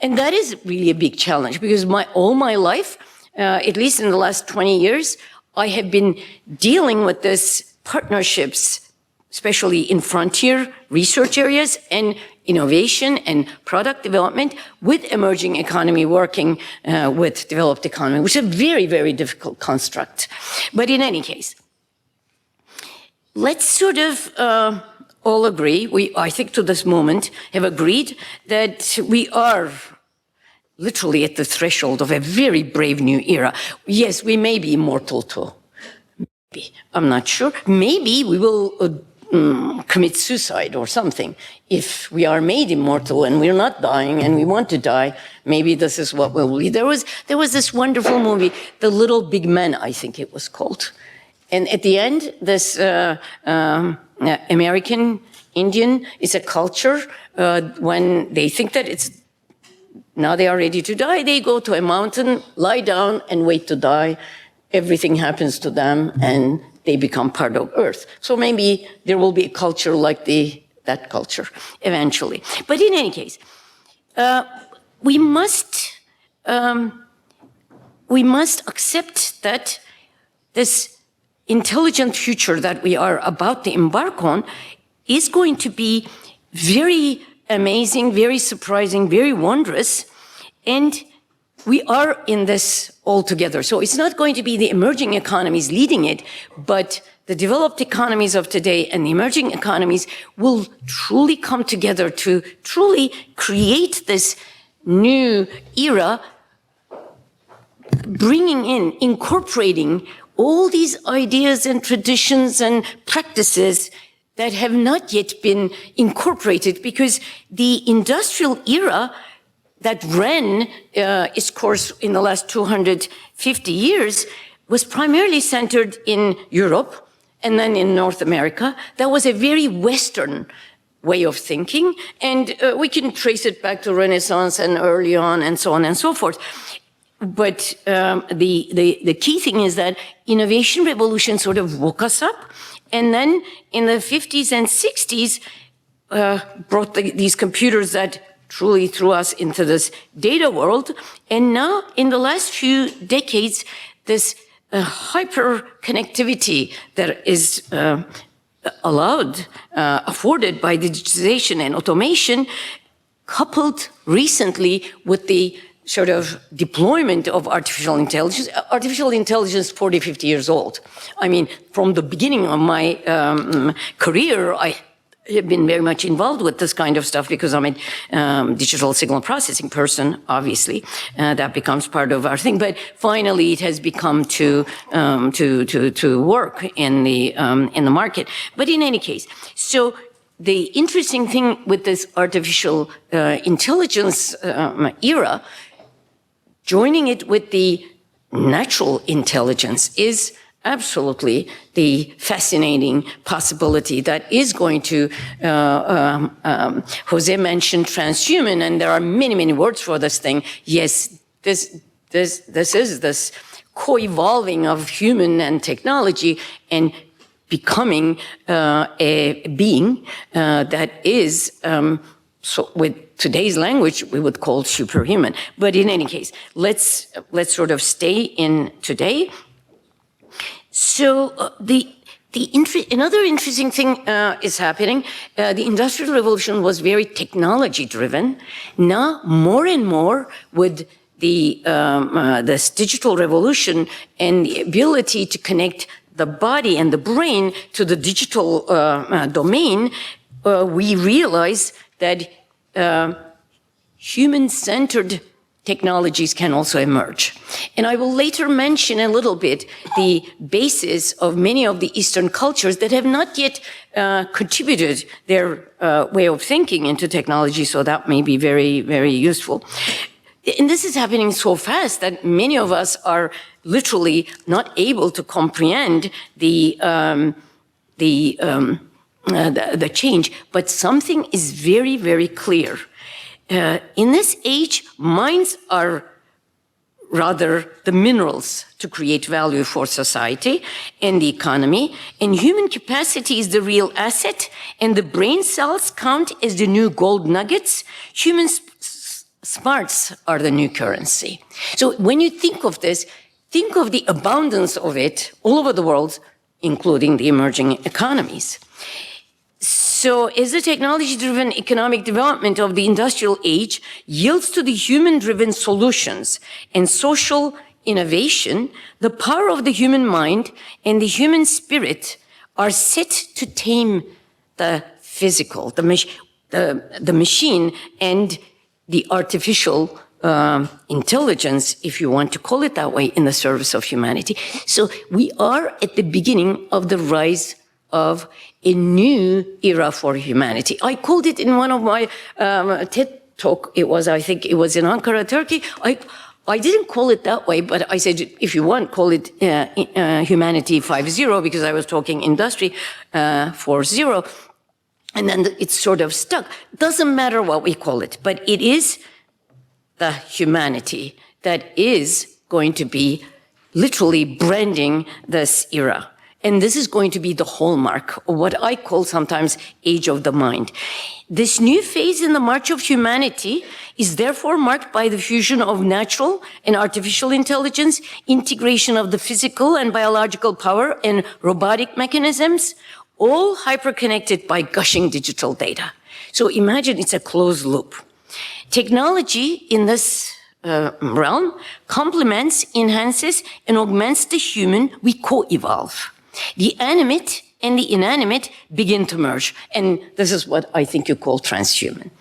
And that is really a big challenge, because all my life, at least in the last 20 years, I have been dealing with these partnerships, especially in frontier research areas and innovation and product development with emerging economy working with developed economy, which is a very, very difficult construct. But in any case, let's sort of all agree, I think to this moment have agreed that we are literally at the threshold of a very brave new era. Yes, we may be immortal too. Maybe. I'm not sure. Maybe we will commit suicide or something. If we are made immortal and we're not dying and we want to die, maybe this is what will be. There was this wonderful movie, The Little Big Men, I think it was called. And at the end, this American Indian is a culture when they think that it's Now they are ready to die. They go to a mountain, lie down, and wait to die. Everything happens to them, and they become part of Earth. So maybe there will be a culture like that culture eventually. But in any case, we must accept that this intelligent future that we are about to embark on is going to be very amazing, very surprising, very wondrous, and we are in this all together. So it's not going to be the emerging economies leading it, but the developed economies of today and the emerging economies will truly come together to truly create this new era, bringing in, incorporating all these ideas and traditions and practices that have not yet been incorporated, because the industrial era that ran its course in the last 250 years was primarily centered in Europe and then in North America. That was a very Western way of thinking, and we can trace it back to Renaissance and early on and so on and so forth. But the key thing is that innovation revolution sort of woke us up, and then in the 50s and 60s brought these computers that truly threw us into this data world. And now in the last few decades, this hyper connectivity that is afforded by digitization and automation, coupled recently with the sort of deployment of artificial intelligence. Artificial intelligence, 40, 50 years old. I mean, from the beginning of my career, I have been very much involved with this kind of stuff because I'm a digital signal processing person, obviously. That becomes part of our thing. But finally, it has become to work in the market. But in any case, so the interesting thing with this artificial intelligence era, joining it with the natural intelligence is absolutely the fascinating possibility that is going to, Jose mentioned transhuman, and there are many, many words for this thing. Yes, this is this co-evolving of human and technology and becoming a being that is, so with today's language, we would call superhuman. But in any case, let's sort of stay in today. So another interesting thing is happening. The Industrial Revolution was very technology-driven. Now, more and more, with this digital revolution and the ability to connect the body and the brain to the digital domain, we realize that human-centered technologies can also emerge. And I will later mention a little bit the basis of many of the Eastern cultures that have not yet contributed their way of thinking into technology, so that may be very, very useful. And this is happening so fast that many of us are literally not able to comprehend the change, but something is very, very clear. In this age, minds are rather the minerals to create value for society and the economy, and human capacity is the real asset, and the brain cells count as the new gold nuggets. Human smarts are the new currency. So when you think of this, think of the abundance of it all over the world, including the emerging economies. So as the technology-driven economic development of the industrial age yields to the human-driven solutions and social innovation, the power of the human mind and the human spirit are set to tame the physical, the machine, and the artificial intelligence, if you want to call it that way, in the service of humanity. So we are at the beginning of the rise of a new era for humanity. I called it in one of my TED talk. I think it was in Ankara, Turkey. I didn't call it that way, but I said, if you want, call it Humanity 5.0, because I was talking Industry 4.0. And then it sort of stuck. Doesn't matter what we call it, but it is the humanity that is going to be literally branding this era. And this is going to be the hallmark of what I call sometimes age of the mind. This new phase in the march of humanity is therefore marked by the fusion of natural and artificial intelligence, integration of the physical and biological power and robotic mechanisms, all hyperconnected by gushing digital data. So imagine it's a closed loop. Technology in this realm complements, enhances, and augments the human. We co-evolve. The animate and the inanimate begin to merge. And this is what I think you call transhuman.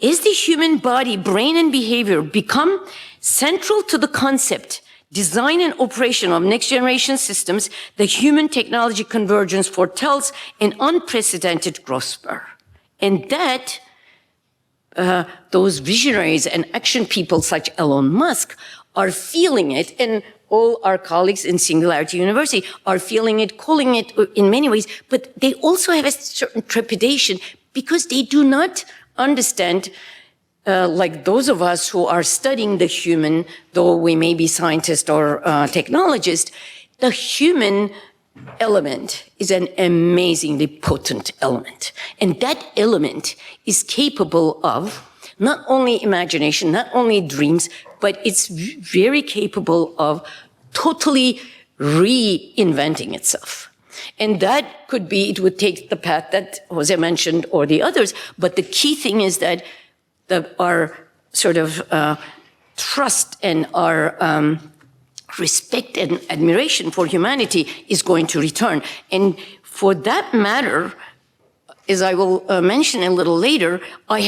As the human body, brain, and behavior become central to the concept, design, and operation of next-generation systems, the human-technology convergence foretells an unprecedented growth spur. And that those visionaries and action people such Elon Musk are feeling it, and all our colleagues in Singularity University are feeling it, calling it in many ways, but they also have a certain trepidation because they do not understand, like those of us who are studying the human, though we may be scientists or technologists, the human element is an amazingly potent element. And that element is capable of not only imagination, not only dreams, but it's very capable of totally reinventing itself. And that could be, it would take the path that Jose mentioned or the others, but the key thing is that our sort of trust and our respect and admiration for humanity is going to return. And for that matter, as I will mention a little later, I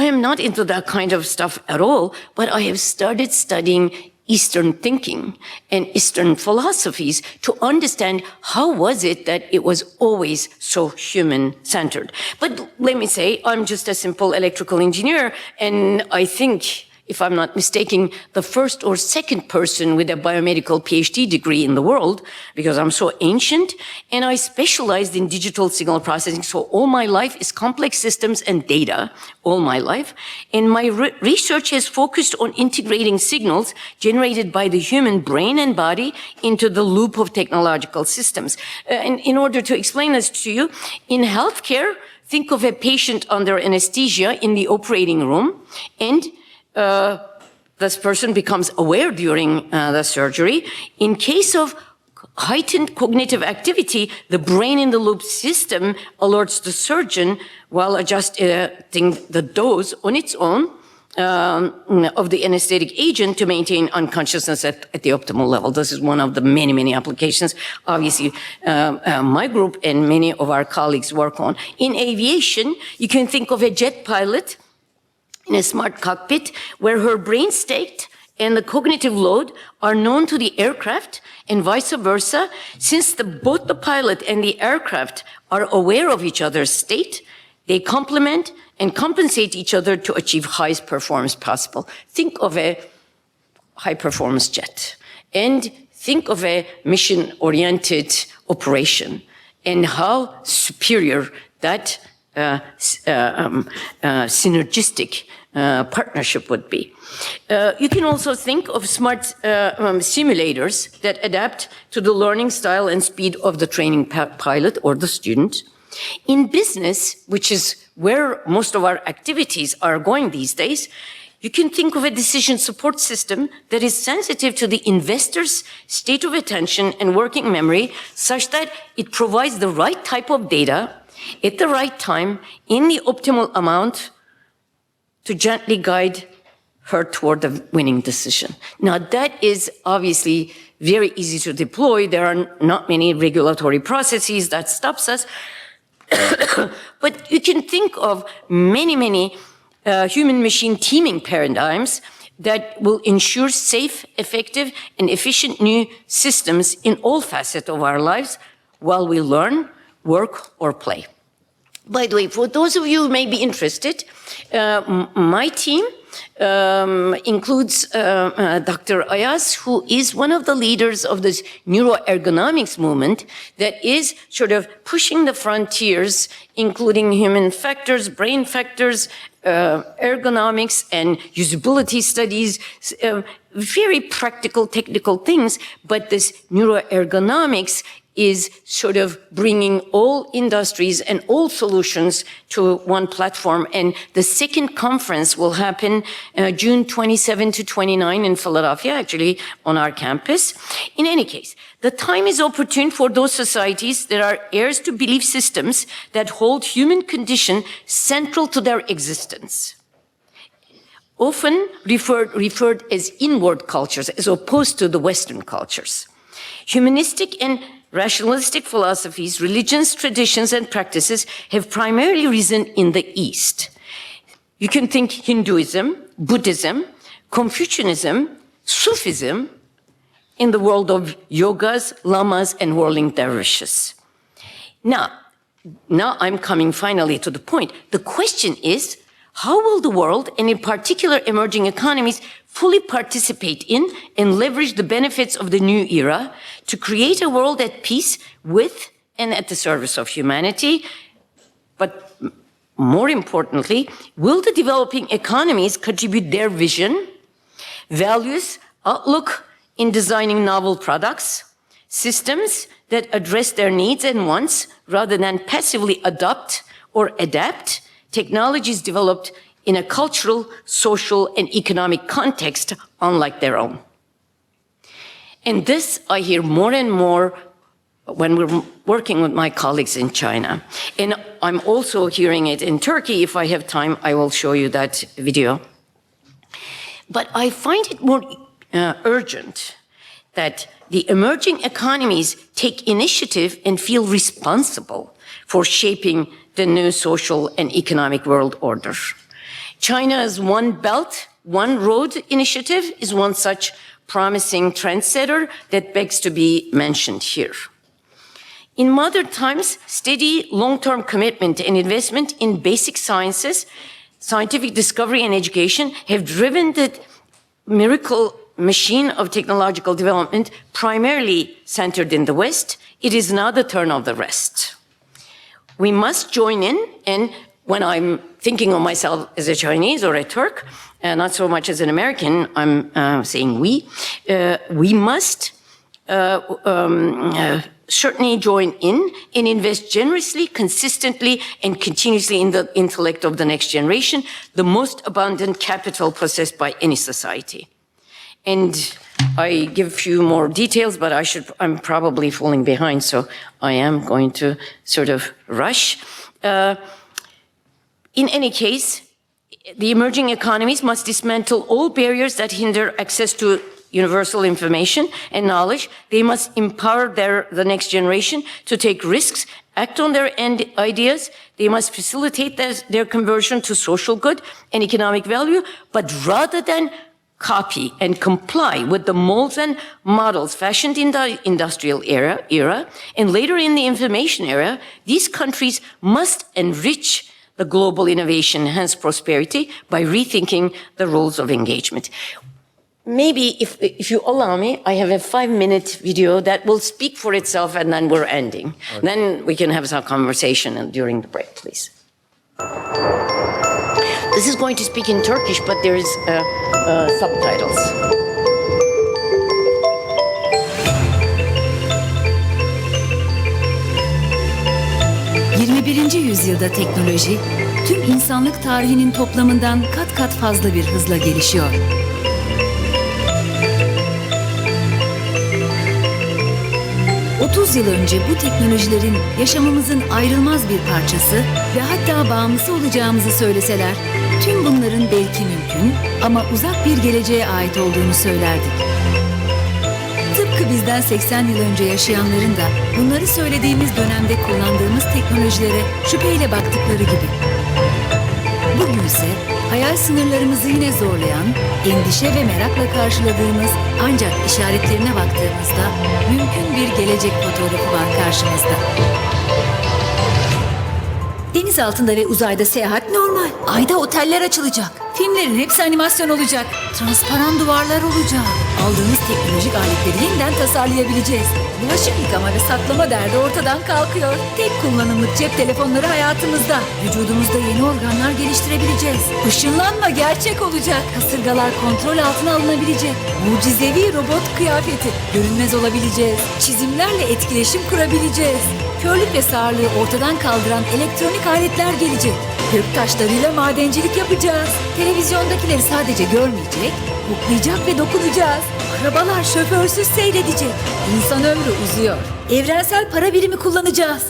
am not into that kind of stuff at all, but I have started studying Eastern thinking and Eastern philosophies to understand how was it that it was always so human-centered. But let me say, I'm just a simple electrical engineer, and I think, if I'm not mistaken, the first or second person with a biomedical PhD degree in the world, because I'm so ancient, and I specialized in digital signal processing. So all my life is complex systems and data, all my life. And my research has focused on integrating signals generated by the human brain and body into the loop of technological systems. And in order to explain this to you, in healthcare, think of a patient under anesthesia in the operating room, and this person becomes aware during the surgery. In case of heightened cognitive activity, the brain-in-the-loop system alerts the surgeon while adjusting the dose on its own of the anesthetic agent to maintain unconsciousness at the optimal level. This is one of the many, many applications, obviously, my group and many of our colleagues work on. In aviation, you can think of a jet pilot in a smart cockpit where her brain state and the cognitive load are known to the aircraft and vice versa. Since both the pilot and the aircraft are aware of each other's state, they complement and compensate each other to achieve highest performance possible. Think of a high-performance jet and think of a mission-oriented operation and how superior that synergistic partnership would be. You can also think of smart simulators that adapt to the learning style and speed of the training pilot or the student. In business, which is where most of our activities are going these days, you can think of a decision support system that is sensitive to the investor's state of attention and working memory such that it provides the right type of data at the right time, in the optimal amount, to gently guide her toward the winning decision. Now, that is obviously very easy to deploy. There are not many regulatory processes that stops us. But you can think of many, many human-machine teaming paradigms that will ensure safe, effective, and efficient new systems in all facets of our lives while we learn, work, or play. By the way, for those of you who may be interested, my team includes Dr. Ayaz, who is one of the leaders of this neuroergonomics movement that is sort of pushing the frontiers, including human factors, brain factors, ergonomics and usability studies, very practical, technical things, but this neuroergonomics is sort of bringing all industries and all solutions to one platform. And the second conference will happen June 27 to 29 in Philadelphia, actually on our campus. In any case, the time is opportune for those societies that are heirs to belief systems that hold human condition central to their existence. Often referred as inward cultures as opposed to the Western cultures. Humanistic and rationalistic philosophies, religions, traditions, and practices have primarily risen in the East. You can think Hinduism, Buddhism, Confucianism, Sufism in the world of yogas, lamas, and whirling dervishes. Now I'm coming finally to the point. The question is, how will the world, and in particular emerging economies, fully participate in and leverage the benefits of the new era to create a world at peace with and at the service of humanity? But more importantly, will the developing economies contribute their vision, values, outlook in designing novel products, systems that address their needs and wants rather than passively adopt or adapt technologies developed in a cultural, social, and economic context unlike their own? And this I hear more and more when we're working with my colleagues in China. And I'm also hearing it in Turkey. If I have time, I will show you that video. But I find it more urgent that the emerging economies take initiative and feel responsible for shaping the new social and economic world order. China's One Belt, One Road initiative is one such promising trendsetter that begs to be mentioned here. In modern times, steady long-term commitment and investment in basic sciences, scientific discovery and education have driven the miracle machine of technological development primarily centered in the West. It is now the turn of the rest. We must join in, and when I'm thinking of myself as a Chinese or a Turk, not so much as an American, I'm saying we must certainly join in and invest generously, consistently, and continuously in the intellect of the next generation, the most abundant capital possessed by any society. And I give a few more details, but I'm probably falling behind, so I am going to sort of rush. In any case, the emerging economies must dismantle all barriers that hinder access to universal information and knowledge. They must empower the next generation to take risks, act on their ideas. They must facilitate their conversion to social good and economic value, but rather than copy and comply with the molds and models fashioned in the industrial era and later in the information era, these countries must enrich the global innovation, hence prosperity, by rethinking the rules of engagement. Maybe if you allow me, I have a 5-minute video that will speak for itself, and then we're ending. Okay. Then we can have some conversation during the break, please. This is going to speak in Turkish, but there is subtitles. ...21. yüzyılda teknoloji, tüm insanlık tarihinin toplamından kat kat fazla bir hızla gelişiyor. ...30 yıl önce bu teknolojilerin yaşamımızın ayrılmaz bir parçası ve hatta bağımlısı olacağımızı söyleseler, tüm bunların belki mümkün ama uzak bir geleceğe ait olduğunu söylerdik. Tıpkı bizden 80 yıl önce yaşayanların da bunları söylediğimiz dönemde kullandığımız teknolojilere şüpheyle baktıkları gibi. Bugünse hayal sınırlarımızı yine zorlayan, endişe ve merakla karşıladığımız ancak işaretlerine baktığımızda mümkün bir gelecek fotoğrafı var karşımızda. Deniz altında ve uzayda seyahat normal. Ayda oteller açılacak. Filmlerin hepsi animasyon olacak. Transparan duvarlar olacak. Aldığımız teknolojik aletleri yeniden tasarlayabileceğiz. Bulaşık yıkama ve saklama derdi ortadan kalkıyor. Tek kullanımlık cep telefonları hayatımızda. Vücudumuzda yeni organlar geliştirebileceğiz. Işınlanma gerçek olacak. Kasırgalar kontrol altına alınabilecek. Mucizevi robot kıyafeti. Görünmez olabileceğiz. Çizimlerle etkileşim kurabileceğiz. Körlük ve sağırlığı ortadan kaldıran elektronik aletler gelecek. Gök taşlarıyla madencilik yapacağız. Televizyondakileri sadece görmeyecek, koklayacak ve dokunacağız. Arabalar şoförsüz seyredecek. İnsan ömrü uzuyor. Evrensel para birimi kullanacağız.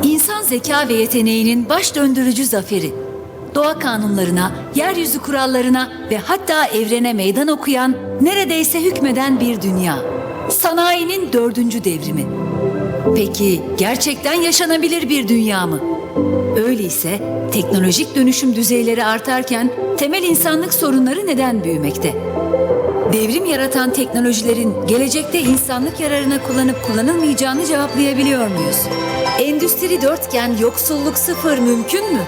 İnsan zeka ve yeteneğinin baş döndürücü zaferi. Doğa kanunlarına, yeryüzü kurallarına ve hatta evrene meydan okuyan, neredeyse hükmeden bir dünya. Sanayinin 4. devrimi. Peki gerçekten yaşanabilir bir dünya mı? Öyleyse teknolojik dönüşüm düzeyleri artarken temel insanlık sorunları neden büyümekte? Devrim yaratan teknolojilerin gelecekte insanlık yararına kullanıp kullanılmayacağını cevaplayabiliyor muyuz? Endüstri 4'ken yoksulluk 0 mümkün mü?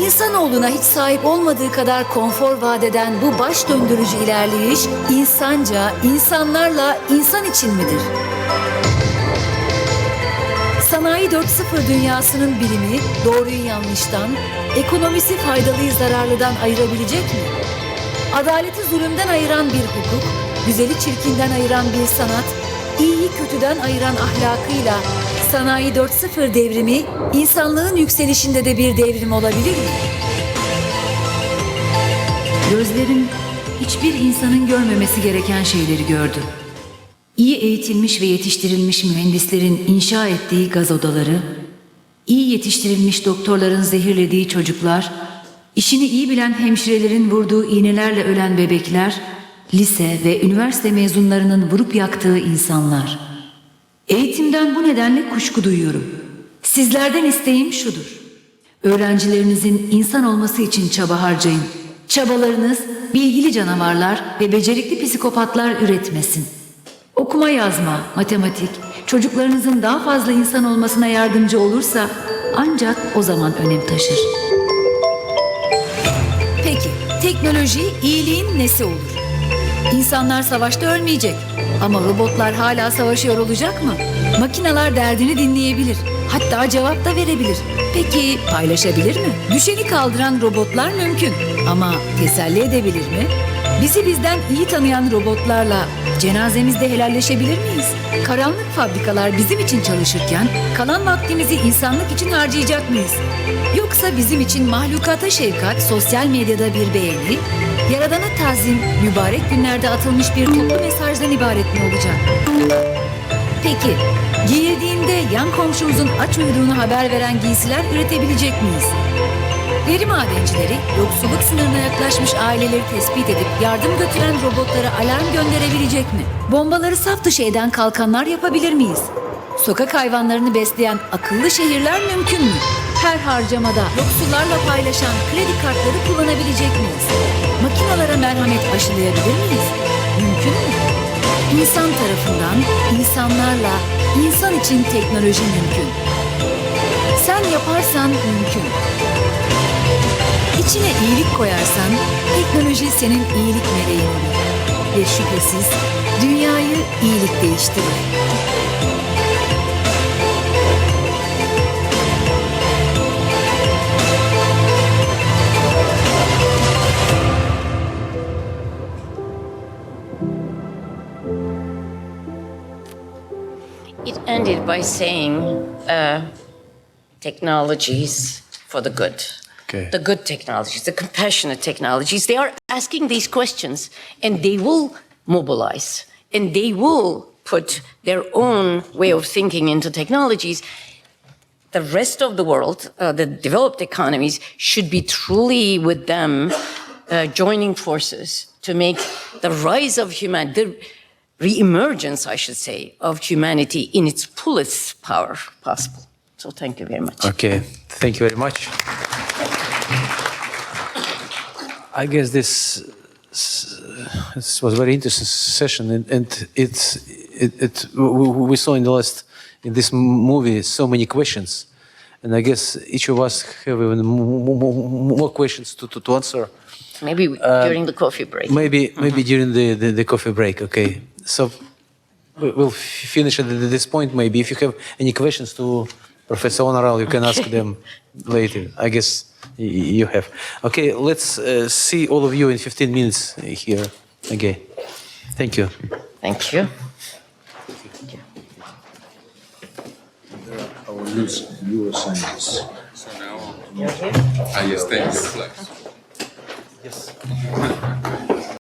İnsanoğluna hiç sahip olmadığı kadar konfor vaat eden bu baş döndürücü ilerleyiş insanca, insanlarla, insan için midir? Sanayi 4.0 dünyasının bilimi doğruyu yanlıştan, ekonomisi faydalıyı zararlıdan ayırabilecek mi? Adaleti zulümden ayıran bir hukuk, güzeli çirkinden ayıran bir sanat, iyiyi kötüden ayıran ahlakıyla Sanayi 4.0 devrimi insanlığın yükselişinde de bir devrim olabilir mi? Gözlerim hiçbir insanın görmemesi gereken şeyleri gördü. İyi eğitilmiş ve yetiştirilmiş mühendislerin inşa ettiği gaz odaları, iyi yetiştirilmiş doktorların zehirlediği çocuklar, işini iyi bilen hemşirelerin vurduğu iğnelerle ölen bebekler, lise ve üniversite mezunlarının vurup yaktığı insanlar. Eğitimden bu nedenle kuşku duyuyorum. Sizlerden isteğim şudur. Öğrencilerinizin insan olması için çaba harcayın. Çabalarınız bilgili canavarlar ve becerikli psikopatlar üretmesin. Okuma yazma, matematik, çocuklarınızın daha fazla insan olmasına yardımcı olursa ancak o zaman önem taşır. Peki, teknoloji iyiliğin nesi olur? İnsanlar savaşta ölmeyecek ama robotlar hala savaşıyor olacak mı? Makineler derdini dinleyebilir, hatta cevap da verebilir. Peki paylaşabilir mi? Düşeni kaldıran robotlar mümkün ama teselli edebilir mi? Bizi bizden iyi tanıyan robotlarla cenazemizde helalleşebilir miyiz? Karanlık fabrikalar bizim için çalışırken kalan vaktimizi insanlık için harcayacak mıyız? Yoksa bizim için mahlukata şefkat, sosyal medyada bir beğeni, Yaradana tazim, mübarek günlerde atılmış bir toplu mesajdan ibaret mi olacak? Peki, giyildiğinde yan komşumuzun aç uyuduğunu haber veren giysiler üretebilecek miyiz? Veri madencileri, yoksulluk sınırına yaklaşmış aileleri tespit edip yardım götüren robotlara alarm gönderebilecek mi? Bombaları saf dışı eden kalkanlar yapabilir miyiz? Sokak hayvanlarını besleyen akıllı şehirler mümkün mü? Her harcamada yoksullarla paylaşan kredi kartları kullanabilecek miyiz? Makinalara merhamet aşılayabilir miyiz? Mümkün mü? İnsan tarafından, insanlarla, insan için teknoloji mümkün. Sen yaparsan mümkün. İçine iyilik koyarsan, teknoloji senin iyilik meleğin olur. Ve şüphesiz dünyayı iyilik değiştirir. It ended by saying technologies for the good. Okay. The good technologies, the compassionate technologies, they are asking these questions and they will mobilize and they will put their own way of thinking into technologies. The rest of the world, the developed economies, should be truly with them joining forces to make the rise of humanity, the re-emergence, I should say, of humanity in its fullest power possible. So thank you very much. Okay, thank you very much. I guess this was a very interesting session, and we saw in this movie so many questions, And I guess each of us have even more questions to answer. Maybe during the coffee break. Maybe during the coffee break, okay. So we'll finish at this point maybe. If you have any questions to Professor Onaral, you can ask them later. I guess you have. Okay, let's see all of you in 15 minutes here again. Thank you. Thank you. Our neuroscience. So now I stay in your place. Yes.